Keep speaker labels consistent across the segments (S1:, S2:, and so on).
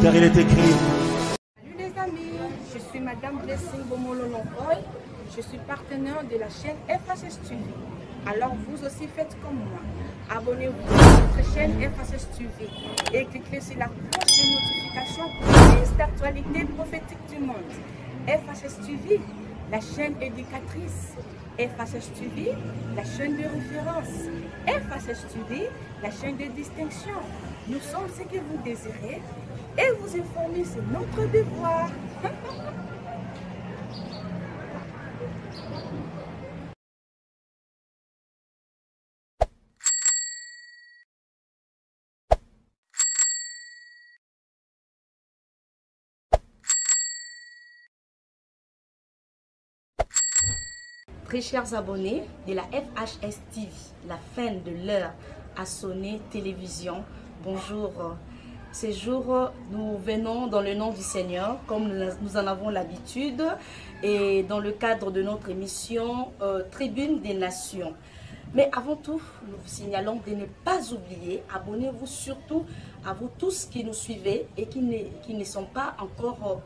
S1: car il est écrit.
S2: Salut les amis, je suis Madame Blessing Bomolo-Longoy, je suis partenaire de la chaîne FHS TV. Alors vous aussi faites comme moi. Abonnez-vous à notre chaîne FHS TV et cliquez sur la cloche de notification pour plus d'actualités prophétiques du monde. FHS TV, la chaîne éducatrice. FHS TV, la chaîne de référence. FHS TV, la chaîne de distinction. Nous sommes ce que vous désirez et vous informer, c'est notre devoir.
S3: Très chers abonnés de la FHS TV, la fin de l'heure a sonné, télévision. Bonjour. Ces jours, nous venons dans le nom du Seigneur, comme nous en avons l'habitude, et dans le cadre de notre émission Tribune des Nations. Mais avant tout, nous vous signalons de ne pas oublier, abonnez-vous surtout à vous tous qui nous suivez et qui ne sont pas encore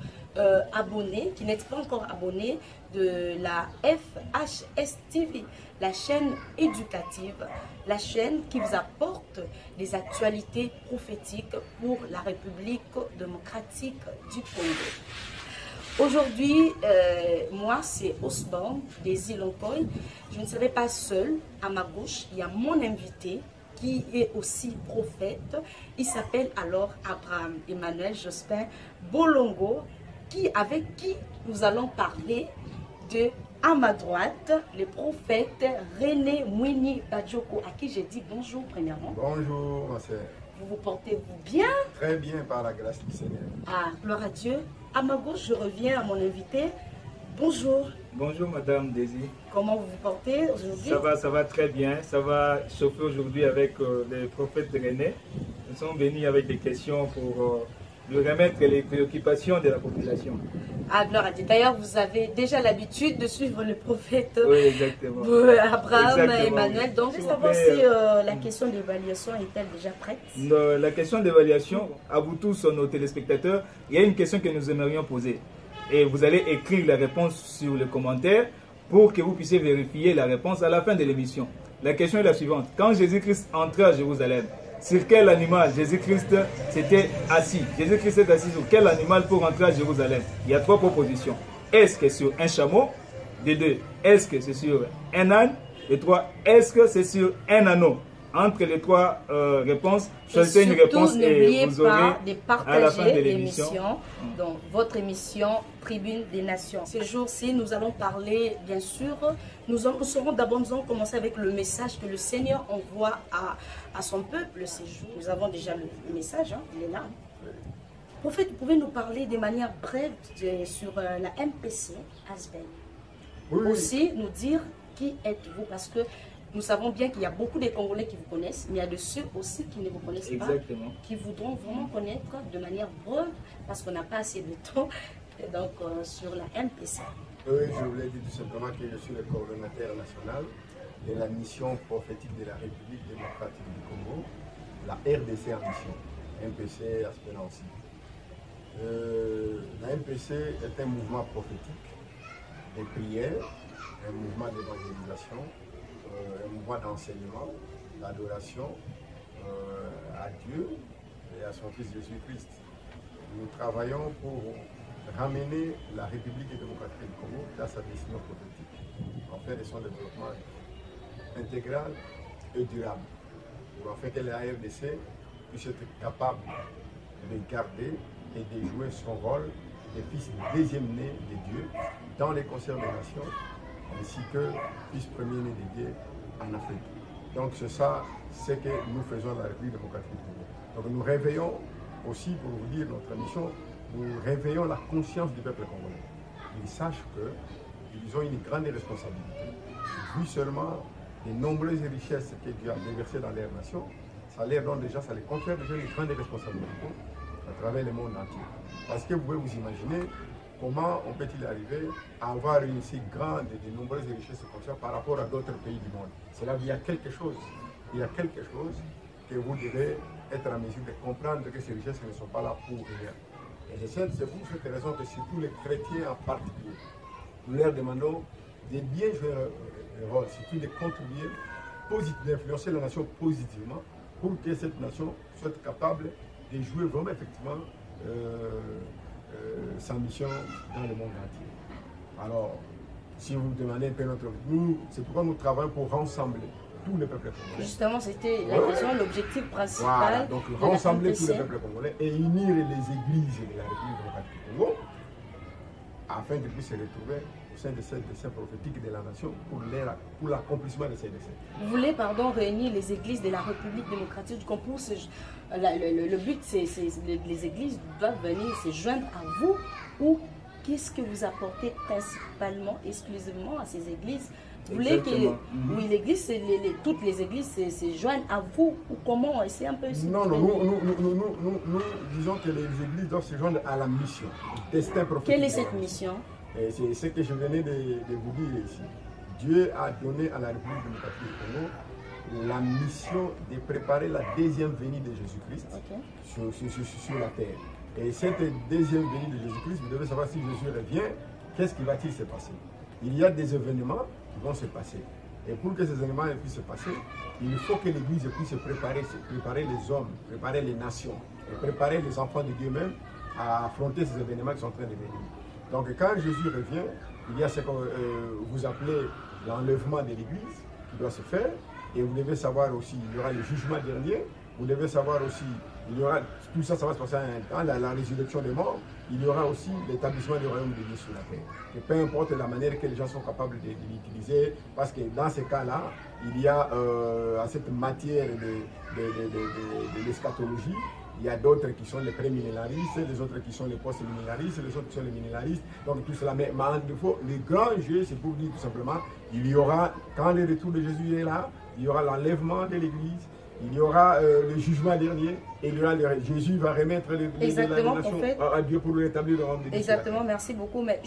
S3: abonnés, qui n'êtes pas encore abonnés de la FHS TV, la chaîne éducative, la chaîne qui vous apporte des actualités prophétiques pour la République démocratique du Congo. Aujourd'hui, moi c'est Osborne des îles Longoy. Je ne serai pas seule. À ma gauche, il y a mon invité qui est aussi prophète. Il s'appelle alors Abraham Emmanuel Jospin Bolongo, avec qui nous allons parler de, à ma droite, le prophète René Mwini Badjoko, à qui j'ai dit bonjour premièrement.
S4: Bonjour, ma sœur.
S3: Vous portez-vous bien?
S4: Très bien, par la grâce du Seigneur.
S3: Ah, gloire à Dieu. À ma gauche, je reviens à mon invité. Bonjour.
S5: Bonjour Madame Daisy.
S3: Comment vous vous portez aujourd'hui?
S5: Ça va très bien. Ça va chauffer aujourd'hui avec le prophète René. Nous sommes venus avec des questions pour lui remettre les préoccupations de la population.
S3: Ah, gloire à Dieu. D'ailleurs, vous avez déjà l'habitude de suivre le prophète
S5: Oui, exactement.
S3: Abraham
S5: Exactement.
S3: Emmanuel. Donc, je veux savoir si la question d'évaluation est-elle déjà prête?
S5: La question d'évaluation, à vous tous, nos téléspectateurs, il y a une question que nous aimerions poser. Et vous allez écrire la réponse sur le commentaire pour que vous puissiez vérifier la réponse à la fin de l'émission. La question est la suivante. Quand Jésus-Christ entrait à Jérusalem, sur quel animal Jésus-Christ s'était assis? Jésus-Christ s'est assis sur quel animal pour entrer à Jérusalem? Il y a trois propositions. Est-ce que c'est sur un chameau? De deux, est-ce que c'est sur un âne? De trois, est-ce que c'est sur un anneau? Entre les trois réponses, choisissez une réponse et vous aurez
S3: de
S5: à la fin de
S3: partager
S5: l'émission.
S3: Donc, votre émission Tribune des Nations. Ce jour-ci, nous allons parler, bien sûr, nous allons commencer avec le message que le Seigneur envoie à son peuple ces jours. Nous avons déjà le message, hein, il est là. Prophète, vous pouvez nous parler de manière brève sur la MPC Asbel.
S4: Oui,
S3: Aussi, nous dire qui êtes-vous, parce que nous savons bien qu'il y a beaucoup de Congolais qui vous connaissent, mais il y a de ceux aussi qui ne vous connaissent
S5: Exactement.
S3: pas, qui voudront vraiment connaître de manière brève, parce qu'on n'a pas assez de temps, donc sur la MPC.
S4: Oui, je voulais dire tout simplement que je suis le coordonnateur national de la mission prophétique de la République démocratique du Congo, la RDC en mission, MPC Aspérancy. La MPC est un mouvement prophétique de prière, un mouvement d'évangélisation, un mouvement d'enseignement, d'adoration à Dieu et à son Fils Jésus-Christ. Nous travaillons pour ramener la République démocratique du Congo dans sa destinée prophétique, en faire de son développement intégral et durable, pour en faire que la RDC puisse être capable de garder et de jouer son rôle de fils deuxième-né de Dieu dans les concerts des nations, ainsi que fils premier-né de Dieu en Afrique. Donc c'est ça ce que nous faisons dans la République démocratique du Congo. Donc nous réveillons aussi, pour vous dire notre mission, nous réveillons la conscience du peuple congolais. Ils sachent qu'ils ont une grande responsabilité. Vu seulement les nombreuses richesses que Dieu a déversées dans leur nation, ça leur donne déjà, ça les confère déjà une grande responsabilité à travers le monde entier. Parce que vous pouvez vous imaginer comment on peut-il arriver à avoir une si grande et de nombreuses richesses comme ça par rapport à d'autres pays du monde. C'est là qu'il y a quelque chose. Il y a quelque chose que vous devez être en mesure de comprendre que ces richesses ne sont pas là pour rien. Et c'est pour cette raison que surtout les chrétiens en particulier, nous leur demandons de bien jouer un rôle, surtout de contribuer, d'influencer la nation positivement pour que cette nation soit capable de jouer vraiment effectivement sa mission dans le monde entier. Alors, si vous me demandez un peu notre... C'est pourquoi nous travaillons pour rassembler tous les peuples congolais.
S3: Justement, c'était la question, l'objectif principal.
S4: Voilà, donc rassembler tous les peuples congolais et unir les églises de la République démocratique du Congo afin qu'ils puissent se retrouver au sein de cette dessein prophétique de la nation pour l'accomplissement de ces desseins.
S3: Vous voulez, pardon, réunir les églises de la République démocratique du Congo. Le but, c'est les églises doivent venir se joindre à vous, ou qu'est-ce que vous apportez principalement, exclusivement à ces églises? Vous voulez que oui, l'église, toutes les églises se joignent à vous, ou comment? C'est un peu...
S4: Non, nous disons que les églises doivent se joindre à la mission, destin prophétique.
S3: Quelle est cette mission?
S4: C'est ce que je venais de vous dire ici. Dieu a donné à la République démocratique du Congo la mission de préparer la deuxième venue de Jésus-Christ sur la terre. Et cette deuxième venue de Jésus-Christ, vous devez savoir, si Jésus revient, qu'est-ce qui va-t-il se passer? Il y a des événements qui vont se passer. Et pour que ces événements puissent se passer, il faut que l'Église puisse préparer les hommes, préparer les nations, et préparer les enfants de Dieu même à affronter ces événements qui sont en train de venir. Donc quand Jésus revient, il y a ce que vous appelez l'enlèvement de l'Église qui doit se faire. Et vous devez savoir aussi, il y aura le jugement dernier. Vous devez savoir aussi, il y aura, tout ça, ça va se passer à un temps, la résurrection des morts. Il y aura aussi l'établissement du royaume de Dieu sur la terre. Et peu importe la manière que les gens sont capables de l'utiliser, parce que dans ces cas-là, il y a à cette matière de l'eschatologie, il y a d'autres qui sont les pré-millénaristes, les autres qui sont les post-millénaristes, les autres qui sont les millénaristes. Donc tout cela, mais en défaut, le grand jeu, c'est pour dire tout simplement, il y aura, quand le retour de Jésus est là, il y aura l'enlèvement de l'Église, il y aura le jugement dernier, et il y aura Jésus va remettre les nations à Dieu pour rétablir le royaume de Dieu.
S3: Exactement, merci beaucoup. Mais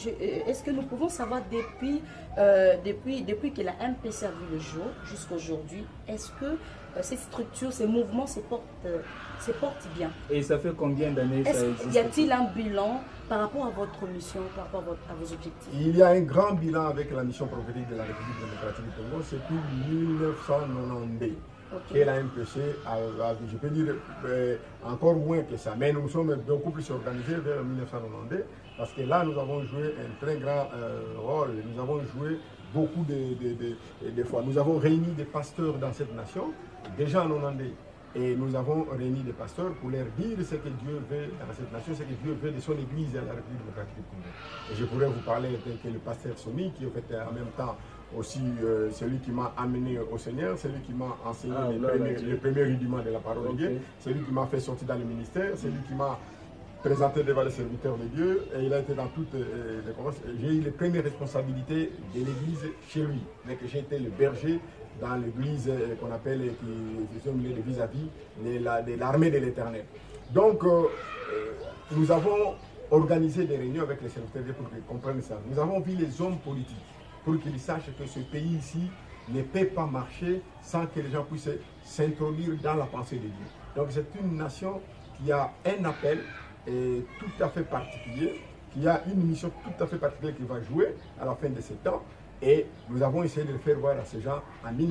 S3: est-ce que nous pouvons savoir depuis que la MPC a vu le jour jusqu'à aujourd'hui, est-ce que ces structures, ces mouvements se portent bien? Et
S5: ça fait combien d'années ça existe?
S3: Y a-t-il un bilan par rapport à votre mission, par rapport à vos objectifs?
S4: Il y a un grand bilan avec la mission prophétique de la République démocratique du Congo, c'est depuis 1992. Et la MPC je peux dire encore moins que ça, mais nous sommes beaucoup plus organisés vers 1992, parce que là nous avons joué un très grand rôle, nous avons joué beaucoup de fois. Nous avons réuni des pasteurs dans cette nation, déjà en 1992, et nous avons réuni des pasteurs pour leur dire ce que Dieu veut dans cette nation, ce que Dieu veut de son Église à la République démocratique du Congo. Et je pourrais vous parler tel que le pasteur Sony, qui est en même temps aussi celui qui m'a amené au Seigneur, celui qui m'a enseigné les premiers rudiments de la parole de Dieu, celui qui m'a fait sortir dans le ministère, celui qui m'a présenté devant les serviteurs de Dieu, et il a été dans toutes les commences. J'ai eu les premières responsabilités de l'église chez lui, mais que j'ai été le berger dans l'église qu'on appelle, qui sont vis-à-vis de l'armée de l'Éternel. Donc, nous avons organisé des réunions avec les serviteurs de Dieu pour qu'ils comprennent ça. Nous avons vu les hommes politiques, pour qu'ils sachent que ce pays ici ne peut pas marcher sans que les gens puissent s'introduire dans la pensée de Dieu. Donc c'est une nation qui a un appel tout à fait particulier, qui a une mission tout à fait particulière qui va jouer à la fin de ce temps. Et nous avons essayé de le faire voir à ces gens en 1990-1993.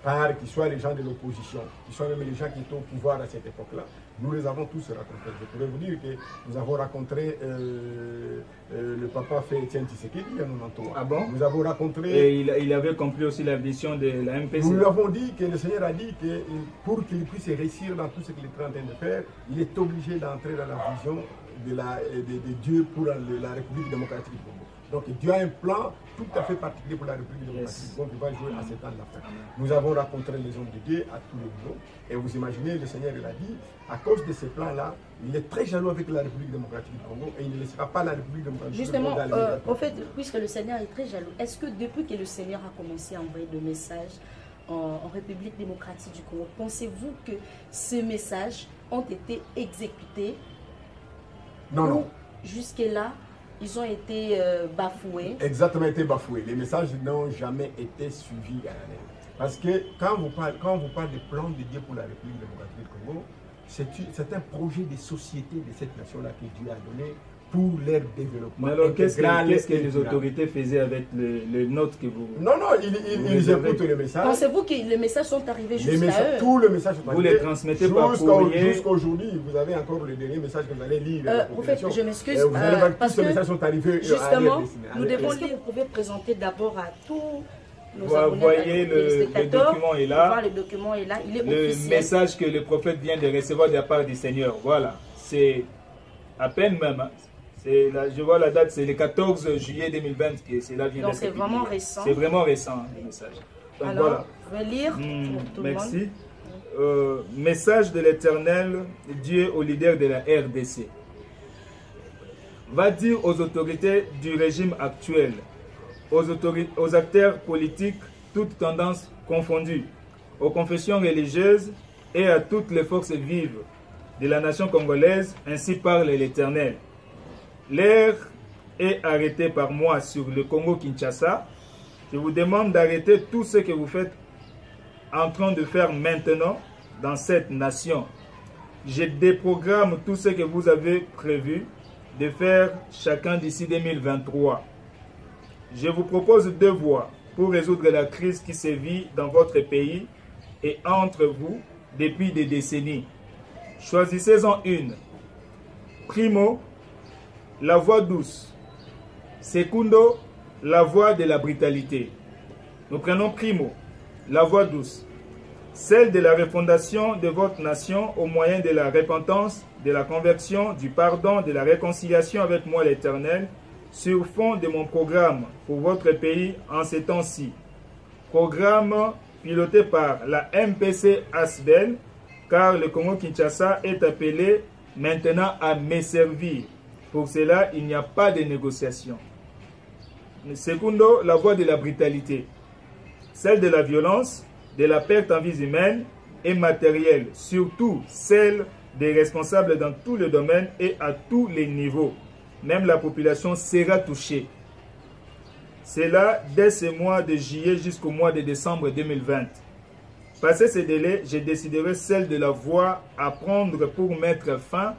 S4: Par qu'ils soient les gens de l'opposition, qu'ils soient même les gens qui étaient au pouvoir à cette époque-là, nous les avons tous rencontrés. Je pourrais vous dire que nous avons rencontré le papa fait Etienne Tshisekedi en 93.
S5: Ah bon?
S4: Nous avons rencontré...
S5: Et il avait compris aussi la vision de la MPC.
S4: Nous lui avons dit que le Seigneur a dit que pour qu'il puisse réussir dans tout ce qu'il est en train de faire, il est obligé d'entrer dans la vision de Dieu pour la République démocratique du Congo. Donc Dieu a un plan tout à fait particulier pour la République démocratique. Donc il va jouer à cet an de la fin. Nous avons rencontré les hommes de Dieu à tous les niveaux. Et vous imaginez, le Seigneur il a dit, à cause de ces plans-là, il est très jaloux avec la République démocratique du Congo et il ne laissera pas la République démocratique du Congo.
S3: Justement, en fait, puisque le Seigneur est très jaloux, est-ce que depuis que le Seigneur a commencé à envoyer des messages en République démocratique du Congo, pensez-vous que ces messages ont été exécutés?
S4: Non, non.
S3: Jusque-là, ils ont été bafoués.
S4: Exactement, été bafoués. Les messages n'ont jamais été suivis à la lettre. Parce que quand on vous parle de plan de Dieu pour la République démocratique du Congo, c'est un projet de société de cette nation-là que Dieu a donné pour leur développement.
S5: Mais alors, qu'est-ce que les autorités faisaient avec le note que vous...
S4: Non, ils écoutent le message.
S3: Pensez-vous que les messages sont arrivés jusqu'à eux?
S4: Tout le message sont
S5: arrivés. Vous les transmettez par courrier.
S4: Jusqu'à aujourd'hui, vous avez encore le dernier message que vous allez lire.
S3: En fait, je m'excuse.
S4: Parce que ces messages sont arrivés.
S3: Justement, nous devons lire. Vous pouvez présenter d'abord à tous nos abonnés.
S5: Vous voyez, le document est là.
S3: Le document est là. Il est
S5: le
S3: officiel.
S5: message que le prophète vient de recevoir de la part du Seigneur. Voilà. C'est à peine même. Hein. Je vois la date, c'est le 14 juillet 2020 que cela vient d'être publié.
S3: Donc c'est vraiment récent.
S5: C'est vraiment récent, le message. Donc,
S3: alors,
S5: voilà.
S3: je vais lire pour tout
S5: merci.
S3: Le monde.
S5: Message de l'Éternel, Dieu au leader de la RDC. Va dire aux autorités du régime actuel, aux acteurs politiques, toutes tendances confondues, aux confessions religieuses et à toutes les forces vives de la nation congolaise, ainsi parle l'Éternel. L'air est arrêté par moi sur le Congo-Kinshasa. Je vous demande d'arrêter tout ce que vous faites en train de faire maintenant dans cette nation. Je déprogramme tout ce que vous avez prévu de faire chacun d'ici 2023. Je vous propose 2 voies pour résoudre la crise qui sévit dans votre pays et entre vous depuis des décennies. Choisissez-en une. Primo, la voie douce. Secundo, la voie de la brutalité. Nous prenons primo, la voie douce. Celle de la refondation de votre nation au moyen de la repentance, de la conversion, du pardon, de la réconciliation avec moi l'Éternel, sur fond de mon programme pour votre pays en ces temps-ci. Programme piloté par la MPC ASBEL, car le Congo-Kinshasa est appelé maintenant à me servir. Pour cela, il n'y a pas de négociation. Secundo, la voie de la brutalité. Celle de la violence, de la perte en vies humaines et matérielles. Surtout celle des responsables dans tous les domaines et à tous les niveaux. Même la population sera touchée. C'est là dès ce mois de juillet jusqu'au mois de décembre 2020. Passé ce délai, je déciderai celle de la voie à prendre pour mettre fin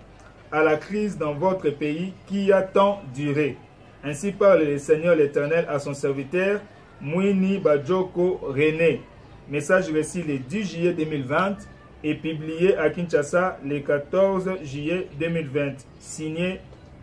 S5: à la crise dans votre pays qui a tant duré. Ainsi parle le Seigneur l'Éternel à son serviteur Mwini Bajoko René. Message reçu le 10 juillet 2020 et publié à Kinshasa le 14 juillet 2020. Signé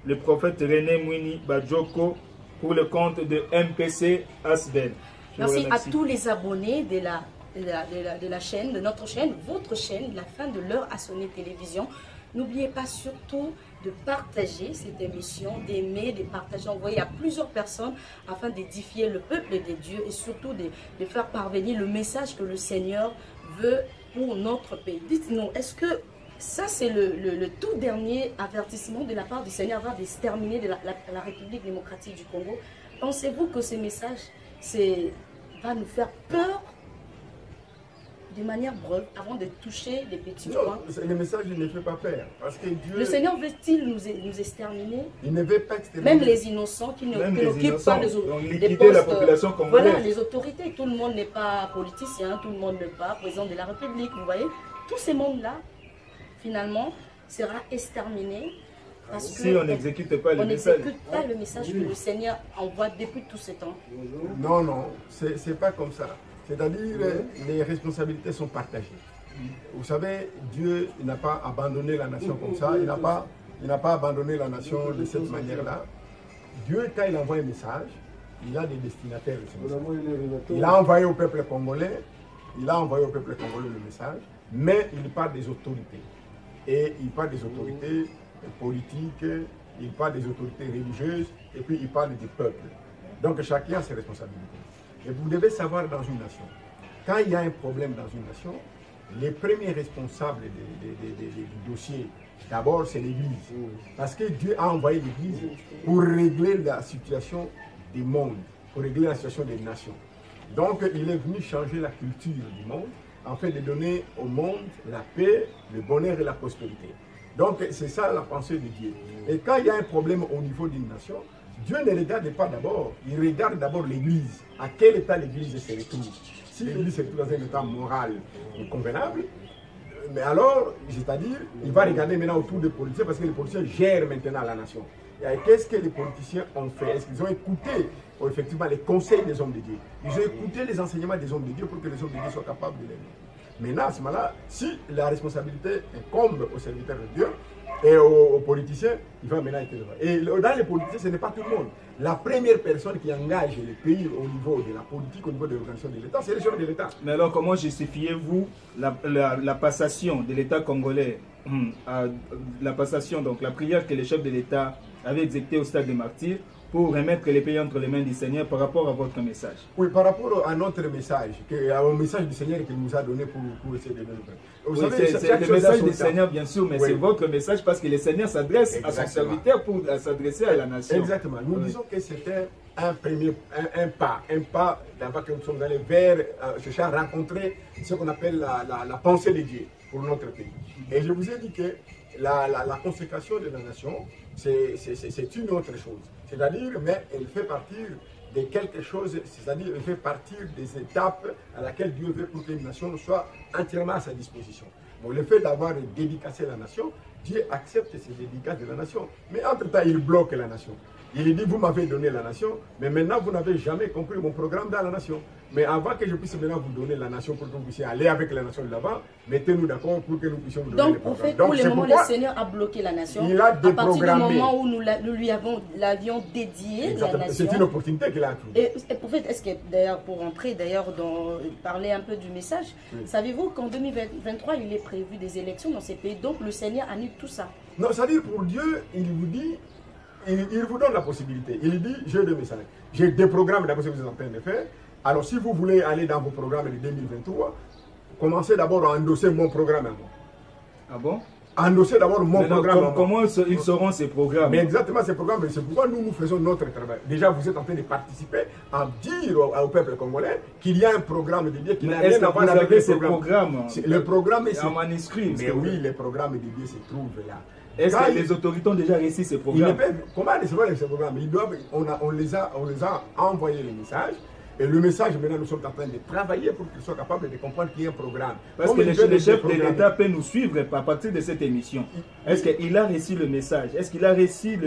S5: le prophète René Mwini Bajoko pour le compte de MPC ASBEL.
S3: Merci à tous les abonnés de la chaîne, de notre chaîne, votre chaîne, la fin de l'heure à sonner télévision. N'oubliez pas surtout de partager cette émission, d'aimer, de partager, envoyer à plusieurs personnes afin d'édifier le peuple de Dieu et surtout de faire parvenir le message que le Seigneur veut pour notre pays. Dites-nous, est-ce que ça c'est le tout dernier avertissement de la part du Seigneur avant de se terminer de la République démocratique du Congo? Pensez-vous que ce message va nous faire peur de manière brève, avant de toucher les petits points?
S4: Le message ne fait pas peur. Parce que Dieu,
S3: le Seigneur veut-il nous exterminer?
S4: Il ne veut pas exterminer.
S3: Même les innocents qui n'occupent pas
S5: les postes. La population congolaise.
S3: Voilà, les autorités. Tout le monde n'est pas politicien, tout le monde n'est pas président de la République. Vous voyez, tous ces mondes-là, finalement, sera exterminé. Parce
S5: si on n'exécute pas le message.
S3: On n'exécute pas le message que le Seigneur envoie depuis tout ce temps.
S4: Non, c'est pas comme ça. C'est-à-dire, les responsabilités sont partagées. Vous savez, Dieu n'a pas abandonné la nation comme ça. Il n'a pas abandonné la nation de cette manière-là. Dieu, quand il envoie un message, il a des destinataires. Il a envoyé au peuple congolais, le message, mais il parle des autorités. Et il parle des autorités politiques, il parle des autorités religieuses, et puis il parle du peuple. Donc chacun a ses responsabilités. Et vous devez savoir dans une nation, quand il y a un problème dans une nation, les premiers responsables du dossier, d'abord c'est l'Église. Parce que Dieu a envoyé l'Église pour régler la situation du monde, pour régler la situation des nations. Donc il est venu changer la culture du monde, afin de donner au monde la paix, le bonheur et la prospérité. Donc c'est ça la pensée de Dieu. Et quand il y a un problème au niveau d'une nation, Dieu ne regarde pas d'abord, il regarde d'abord l'Église. À quel état l'Église se retrouve? si l'Église est dans un état moral convenable, mais alors, c'est-à-dire, il va regarder maintenant autour des politiciens parce que les politiciens gèrent maintenant la nation. Qu'est-ce que les politiciens ont fait? Est-ce qu'ils ont écouté effectivement les conseils des hommes de Dieu? Ils ont écouté les enseignements des hommes de Dieu pour que les hommes de Dieu soient capables de l'aimer. Maintenant, à ce moment-là, si la responsabilité incombe aux serviteurs de Dieu et aux politiciens, il va maintenant être là. Et dans les politiciens, ce n'est pas tout le monde. La première personne qui engage le pays au niveau de la politique, au niveau de l'organisation de l'État, c'est le chef de l'État.
S5: Mais alors, comment justifiez-vous la passation de l'État congolais, la passation, donc la prière que le chef de l'État avait exécutée au stade des martyrs, pour remettre les pays entre les mains du Seigneur par rapport à votre message?
S4: Oui, par rapport à notre message, au message du Seigneur qu'il nous a donné pour essayer de nous
S5: faire. Oui, c'est le message du Seigneur, bien sûr, mais c'est votre message parce que le Seigneur s'adresse à son serviteur pour s'adresser à la nation.
S4: Exactement. Nous disons que c'était un pas d'abord que nous sommes allés vers, chercher à rencontrer ce qu'on appelle la pensée de Dieu pour notre pays. Et je vous ai dit que la consécration de la nation, c'est une autre chose. C'est-à-dire, mais elle fait partir de quelque chose, c'est-à-dire, elle fait partir des étapes à laquelle Dieu veut pour que la nation soit entièrement à sa disposition. Bon, le fait d'avoir dédicacé la nation, Dieu accepte ces dédicaces de la nation. Mais entre-temps, il bloque la nation. Il dit, vous m'avez donné la nation, mais maintenant, vous n'avez jamais compris mon programme dans la nation. Mais avant que je puisse maintenant vous donner la nation pour que vous puissiez aller avec la nation de là-bas, mettez-nous d'accord pour que nous puissions vous donner
S3: donc,
S4: le programme.
S3: Prophète, pour le moment, le Seigneur a bloqué la nation.
S4: Il a déprogrammé.
S3: À partir du moment où nous lui l'avions dédié, la nation.
S4: C'est une opportunité qu'il a trouvée.
S3: Et Prophète, est-ce que, d'ailleurs, pour entrer, parler un peu du message, savez-vous qu'en 2023, il est prévu des élections dans ces pays, donc le Seigneur annule tout ça?
S4: Non, c'est-à-dire pour Dieu, il vous dit, il vous donne la possibilité. Il dit, j'ai deux messages. J'ai des programmes d'abord que vous êtes en train de faire. Alors, si vous voulez aller dans vos programmes de 2023, commencez d'abord à endosser mon programme à moi.
S5: Ah bon?
S4: Endosser d'abord mon programme à moi.
S5: Comment ils seront ces programmes?
S4: Mais exactement ces programmes, c'est pourquoi nous faisons notre travail. Déjà, vous êtes en train de participer à dire au peuple congolais qu'il y a un programme de Dieu qui n'a rien à voir avec les programmes.
S5: Le
S4: programme
S5: est en manuscrit.
S4: Mais oui, les programmes de Dieu se trouvent là.
S5: Est-ce que les autorités ont déjà reçu ces programmes?
S4: Comment recevoir ces programmes? On les a envoyé les messages. Et le message, maintenant, nous sommes en train de travailler pour qu'ils soient capables de comprendre qu'il y a un programme.
S5: Parce que le chef de l'État peut nous suivre à partir de cette émission. Est-ce qu'il a reçu le message? Est-ce qu'il a reçu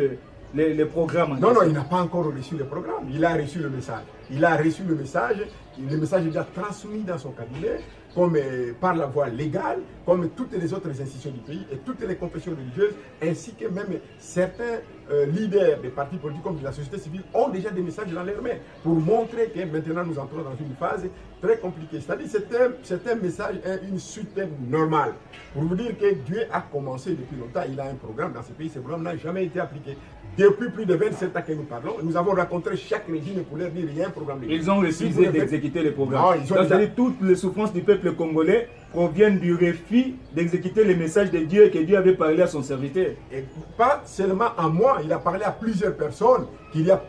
S5: le programme?
S4: Non, il n'a pas encore reçu le programme. Il a reçu le message. Il a reçu le message. Le message est déjà transmis dans son cabinet, comme par la voie légale, comme toutes les autres institutions du pays et toutes les confessions religieuses, ainsi que même certains leaders des partis politiques comme de la société civile ont déjà des messages dans leurs mains pour montrer que maintenant nous entrons dans une phase très compliquée. C'est-à-dire que c'est un message, une suite normale. Pour vous dire que Dieu a commencé depuis longtemps, il a un programme dans ce pays, ce programme n'a jamais été appliqué. Depuis plus de 27 ans que nous parlons, nous avons rencontré chaque régime pour leur dire qu'il y a un programme.
S5: Ils ont refusé d'exécuter les programmes. C'est-à-dire que toutes les souffrances du peuple congolais proviennent du refus d'exécuter les messages de Dieu que Dieu avait parlé à son serviteur. Et
S4: pas seulement à moi, il a parlé à plusieurs personnes, il a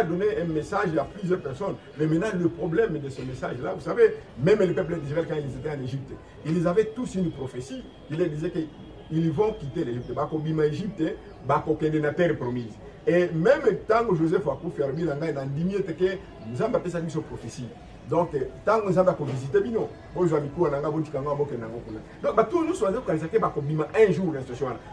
S4: donné un message à plusieurs personnes. Mais maintenant, le problème de ce message-là, vous savez, même le peuple d'Israël, quand ils étaient en Égypte, ils avaient tous une prophétie. Il leur disait qu'ils vont quitter l'Égypte. Bima Égypte, bakokende na terre promise. Et même tant que Joseph a fait fermer la main dans 10 minutes, nous avons appelé ça une prophétie. Donc, tant que nous avons visité, nous avons donc, tous nous sommes un jour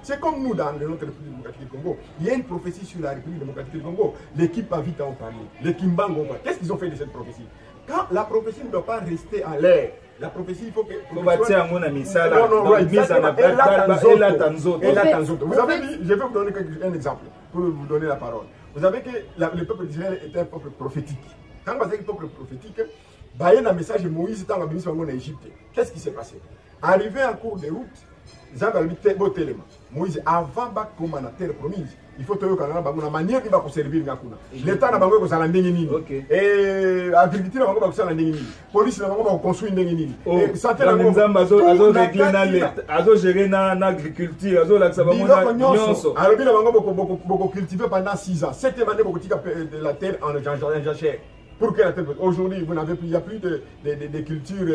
S4: c'est comme nous dans notre République démocratique du Congo. Il y a une prophétie sur la République démocratique du Congo. L'équipe a vite en parlé. Les Kimbango ont parlé. Qu'est-ce qu'ils ont fait de cette prophétie? Quand la prophétie ne doit pas rester en l'air, la prophétie, il faut que...
S5: Vous
S4: avez dit, je vais vous donner un exemple pour vous donner la parole. Vous savez que le peuple d'Israël est un peuple prophétique. Quand vous avez un peuple prophétique, il y a un message de Moïse dans l'Égypte. Qu'est-ce qui s'est passé? Arrivé en cours de route, Moïse, avant de la terre promise, il faut que la manière qui va servir. L'État n'a pas besoin de faire et l'agriculture n'a pas besoin de faire. La police n'a pas construire des santé n'a pas cultiver pendant 6 ans. 7 années, de la terre en jachère. Pour que la terre. Aujourd'hui, il n'y a plus de culture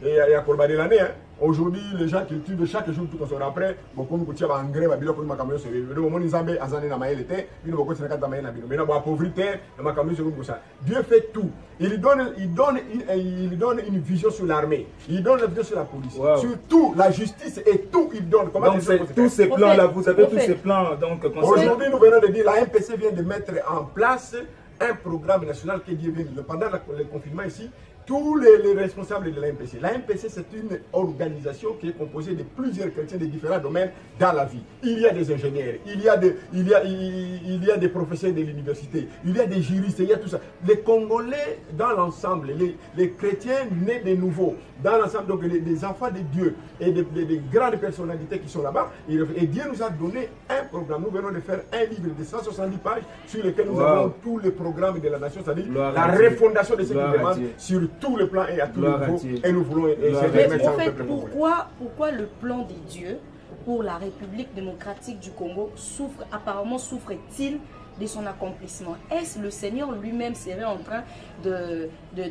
S4: et à colbader l'année. Aujourd'hui, les gens cultivent chaque jour tout comme ça. Après, beaucoup de gens engrais, ils ont des camions sur le vélo. Ils ont des azanés dans le terre, ils ont beaucoup de gens dans le vélo. Maintenant, la pauvreté, les camions sur le ça. Dieu fait tout. Il donne une vision sur l'armée. Il donne une vision sur la police. Wow. Sur tout, la justice et tout, il donne. Comment
S5: donc, tous ces plans-là, vous avez tous ces plans.
S4: Aujourd'hui, nous venons de dire, la MPC vient de mettre en place un programme national qui est Dieu venu. Pendant le confinement ici, tous les responsables de la MPC. La MPC, c'est une organisation qui est composée de plusieurs chrétiens de différents domaines dans la vie. Il y a des ingénieurs, il y a des professeurs de l'université, il y a des juristes, il y a tout ça. Les Congolais, dans l'ensemble, les chrétiens nés de nouveau, dans l'ensemble, donc les enfants de Dieu et des grandes personnalités qui sont là-bas. Et Dieu nous a donné un programme. Nous venons de faire un livre de 170 pages sur lequel nous avons tous les programmes de la nation, c'est-à-dire la refondation de ce qui demande sur tous les plans et à tous les niveaux, et nous voulons essayer de mettre ça
S3: en fait, pourquoi le plan des dieux pour la République démocratique du Congo apparemment souffre-t-il de son accomplissement? Est-ce le Seigneur lui-même serait en train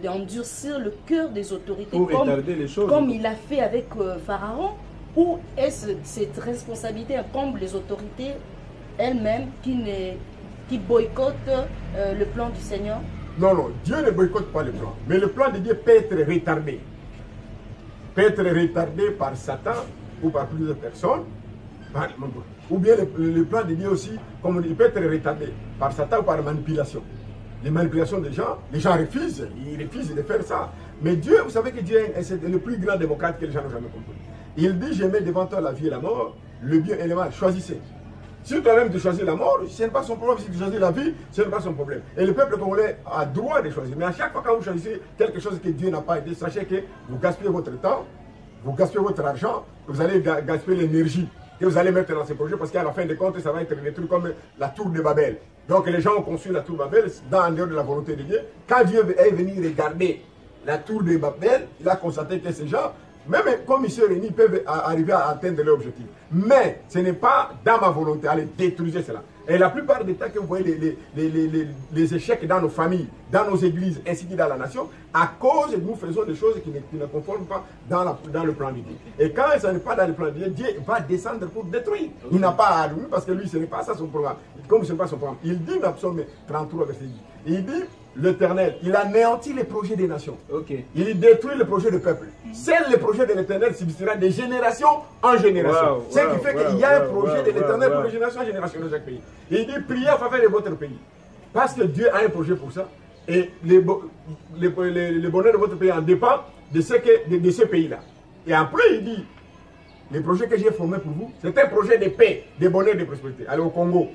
S3: d'endurcir le cœur des autorités comme il a fait avec Pharaon, ou est-ce cette responsabilité incombe les autorités elles-mêmes qui boycottent le plan du Seigneur?
S4: Non, non, Dieu ne boycotte pas le plan. Mais le plan de Dieu peut être retardé. Peut être retardé par Satan ou par plusieurs personnes. Ou bien le plan de Dieu aussi, comme il peut être retardé par Satan ou par manipulation. Les manipulations des gens, les gens refusent. Ils refusent de faire ça. Mais Dieu, vous savez que Dieu est le plus grand démocrate que les gens n'ont jamais compris. Il dit, je mets devant toi la vie et la mort, le bien et le mal. Choisissez. Si toi-même tu choisis la mort, ce n'est pas son problème. Si tu choisis la vie, ce n'est pas son problème. Et le peuple congolais a droit de choisir. Mais à chaque fois que vous choisissez quelque chose que Dieu n'a pas aidé, sachez que vous gaspillez votre temps, vous gaspillez votre argent, vous allez gaspiller l'énergie que vous allez mettre dans ces projets, parce qu'à la fin des comptes, ça va être des trucs comme la tour de Babel. Donc les gens ont conçu la tour de Babel en dehors de la volonté de Dieu. Quand Dieu est venu regarder la tour de Babel, il a constaté que ces gens, même comme ils se réunissent, peuvent arriver à atteindre leur objectif. Mais ce n'est pas dans ma volonté, allez détruire cela. Et la plupart des temps que vous voyez les échecs dans nos familles, dans nos églises, ainsi que dans la nation, à cause de nous faisons des choses qui ne conforment pas dans le plan de Dieu. Et quand ça n'est pas dans le plan de Dieu, Dieu va descendre pour détruire. Il n'a pas à lui, parce que lui, ce n'est pas ça son programme. Comme ce n'est pas son programme, il dit dans Psaume 33, verset 10, il dit, l'Éternel, il anéantit les projets des nations. Okay. Il détruit le projet du peuple. Seul le projet de l'Éternel subsistera de génération en génération. Ce qui fait qu'il y a un projet de l'Éternel pour de génération en génération dans chaque pays. Il dit, priez en faveur de votre pays. Parce que Dieu a un projet pour ça. Et le bonheur de votre pays en dépend de ce pays-là. Et après, il dit, le projet que j'ai formé pour vous, c'est un projet de paix, de bonheur, de prospérité. Allez au Congo.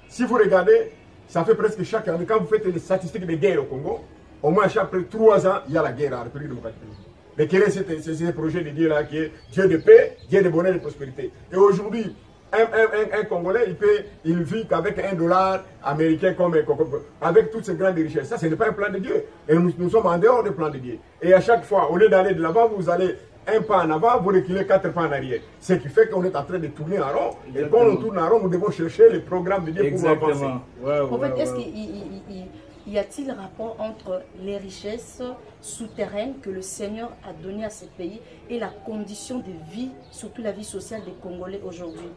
S4: Si vous regardez, ça fait presque chaque année, quand vous faites les statistiques de guerre au Congo, au moins chaque 3 ans, il y a la guerre à la République démocratique. Mais quel est ce projet de Dieu là qui est Dieu de paix, Dieu de bonheur et de prospérité? Et aujourd'hui, un Congolais, il vit qu'avec $1 américain, avec toutes ces grandes richesses. Ça, ce n'est pas un plan de Dieu. Et nous sommes en dehors du plan de Dieu. Et à chaque fois, au lieu d'aller de l'avant, vous allez un pas en avant, vous reculez 4 pas en arrière. Ce qui fait qu'on est en train de tourner en rond. Et quand on tourne en rond, nous devons chercher le programme de Dieu pour avancer.
S3: En fait, est-ce qu'il y a-t-il rapport entre les richesses souterraines que le Seigneur a données à ce pays et la condition de vie, surtout la vie sociale des Congolais aujourd'hui?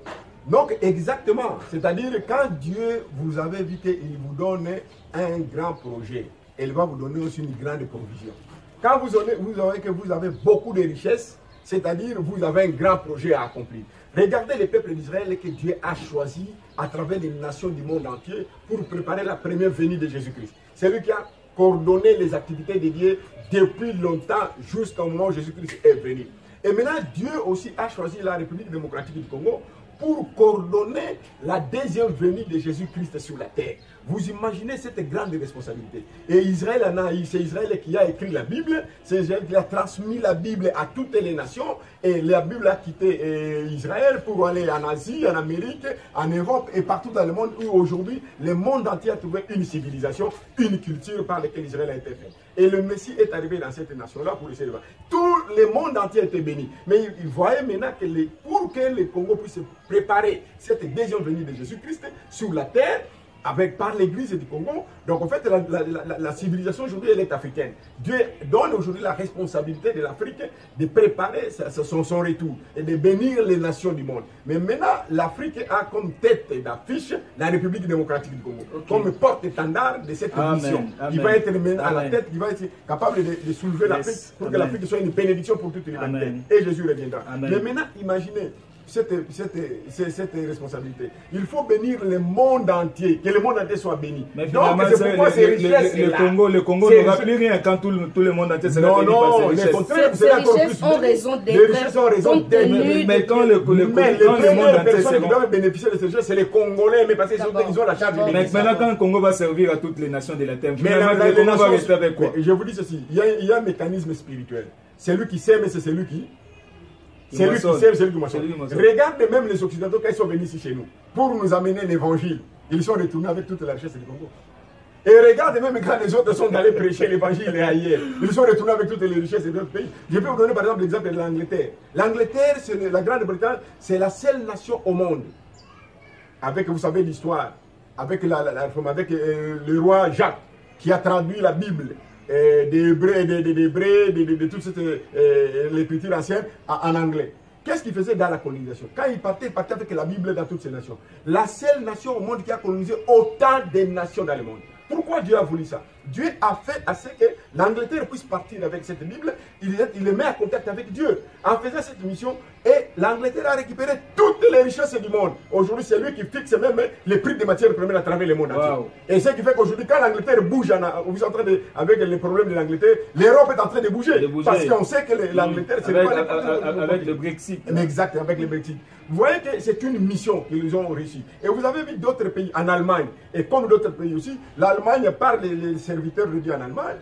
S4: Donc, exactement. C'est-à-dire, quand Dieu vous a invité, il vous donne un grand projet. Il va vous donner aussi une grande provision. Quand vous aurez que vous avez beaucoup de richesses, c'est-à-dire vous avez un grand projet à accomplir. Regardez les peuples d'Israël que Dieu a choisi à travers les nations du monde entier pour préparer la première venue de Jésus-Christ. C'est lui qui a coordonné les activités de Dieu depuis longtemps jusqu'au moment où Jésus-Christ est venu. Et maintenant, Dieu aussi a choisi la République démocratique du Congo pour coordonner la deuxième venue de Jésus-Christ sur la terre. Vous imaginez cette grande responsabilité. Et Israël en a eu, c'est Israël qui a écrit la Bible, c'est Israël qui a transmis la Bible à toutes les nations, et la Bible a quitté Israël pour aller en Asie, en Amérique, en Europe et partout dans le monde où aujourd'hui le monde entier a trouvé une civilisation, une culture par laquelle Israël a été fait. Et le Messie est arrivé dans cette nation-là pour essayer de voir. Tout le monde entier était béni. Mais il voyait maintenant que pour que le Congo puisse préparer cette deuxième venue de Jésus-Christ sur la terre, par l'église du Congo. Donc en fait, la civilisation aujourd'hui, elle est africaine. Dieu donne aujourd'hui la responsabilité de l'Afrique de préparer son retour et de bénir les nations du monde. Mais maintenant, l'Afrique a comme tête d'affiche la République démocratique du Congo, comme porte-étendard de cette mission. Il va être à la tête, il va être capable de soulever l'Afrique pour que l'Afrique soit une bénédiction pour toute l'humanité. Et Jésus reviendra. Mais maintenant, imaginez cette responsabilité. Il faut bénir le monde entier, que le monde entier soit béni.
S5: Mais finalement, donc, le Congo n'aura plus rien quand tout le monde entier sera béni par ses richesses.
S3: Ces richesses ont raison d'être.
S5: Mais quand le monde entier
S4: qui doivent bénéficier de ces richesses, c'est les Congolais, mais parce qu'ils ont la charge de
S5: l'église. Maintenant, quand le Congo va servir à toutes les nations de la terre, finalement, le Congo va rester avec quoi?
S4: Je vous dis ceci, il y a un mécanisme spirituel. Celui qui sème, c'est celui qui... C'est lui qui sème, c'est lui qui moissonne. Regardez même les Occidentaux quand ils sont venus ici chez nous pour nous amener l'évangile. Ils sont retournés avec toute la richesse du Congo. Et regardez même quand les autres sont allés prêcher l'évangile et ailleurs. Ils sont retournés avec toutes les richesses des autres pays. Je peux vous donner par exemple l'exemple de l'Angleterre. L'Angleterre, la Grande-Bretagne, c'est la seule nation au monde. Avec, vous savez, l'histoire. Avec le roi Jacques qui a traduit la Bible. Des Hébreux, de toute cette l'écriture ancienne en anglais. Qu'est-ce qu'il faisait dans la colonisation? Quand il partait avec la Bible dans toutes ces nations. La seule nation au monde qui a colonisé autant de nations dans le monde. Pourquoi Dieu a voulu ça? Dieu a fait à ce que l'Angleterre puisse partir avec cette Bible. Il les met en contact avec Dieu. En faisant cette mission, et l'Angleterre a récupéré toutes les richesses du monde. Aujourd'hui, c'est lui qui fixe même les prix des matières premières à travers le monde entier. Et ce qui fait qu'aujourd'hui, quand l'Angleterre bouge, vous êtes en train avec les problèmes de l'Angleterre, l'Europe est en train de bouger. Parce qu'on sait que l'Angleterre, c'est
S5: avec le Brexit.
S4: Exact, avec le Brexit. Vous voyez que c'est une mission qu'ils ont réussi. Et vous avez vu d'autres pays, en Allemagne, et comme d'autres pays aussi, l'Allemagne, par les serviteurs de Dieu en Allemagne,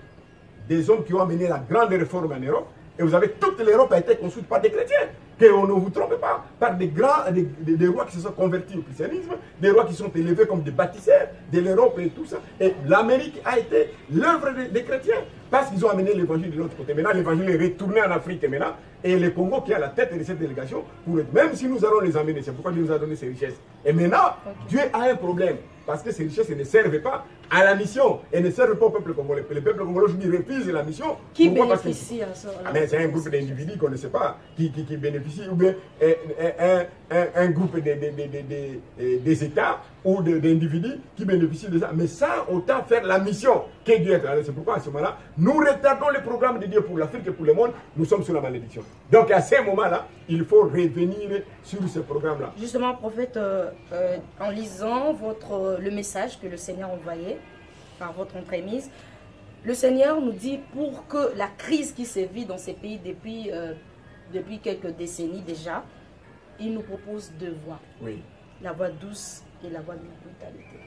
S4: des hommes qui ont amené la grande réforme en Europe, et vous avez toute l'Europe a été construite par des chrétiens. Qu'on ne vous trompe pas, par des rois qui se sont convertis au christianisme, des rois qui sont élevés comme des bâtisseurs de l'Europe et tout ça. Et l'Amérique a été l'œuvre des chrétiens parce qu'ils ont amené l'évangile de l'autre côté. Maintenant, l'évangile est retourné en Afrique maintenant. Et le Congo qui est à la tête de cette délégation, même si nous allons les amener, c'est pourquoi Dieu nous a donné ces richesses. Et maintenant, Dieu a un problème parce que ces richesses ne servent pas à la mission et ne servent pas au peuple congolais. Le peuple congolais aujourd'hui refuse la mission.
S3: Qui bénéficie à ça?
S4: C'est un groupe d'individus qu'on ne sait pas qui bénéficie, ou bien un groupe des États ou d'individus qui bénéficient de ça. Mais sans autant faire la mission que Dieu a. C'est pourquoi à ce moment-là, nous retardons le programme de Dieu pour l'Afrique et pour le monde. Nous sommes sous la malédiction. Donc à ce moment-là, il faut revenir sur ce programme-là.
S3: Justement, prophète, en lisant le message que le Seigneur envoyait par votre entremise, le Seigneur nous dit pour que la crise qui se vit dans ces pays depuis quelques décennies déjà, il nous propose deux voies.
S4: Oui.
S3: La voie douce et la voie de la brutalité.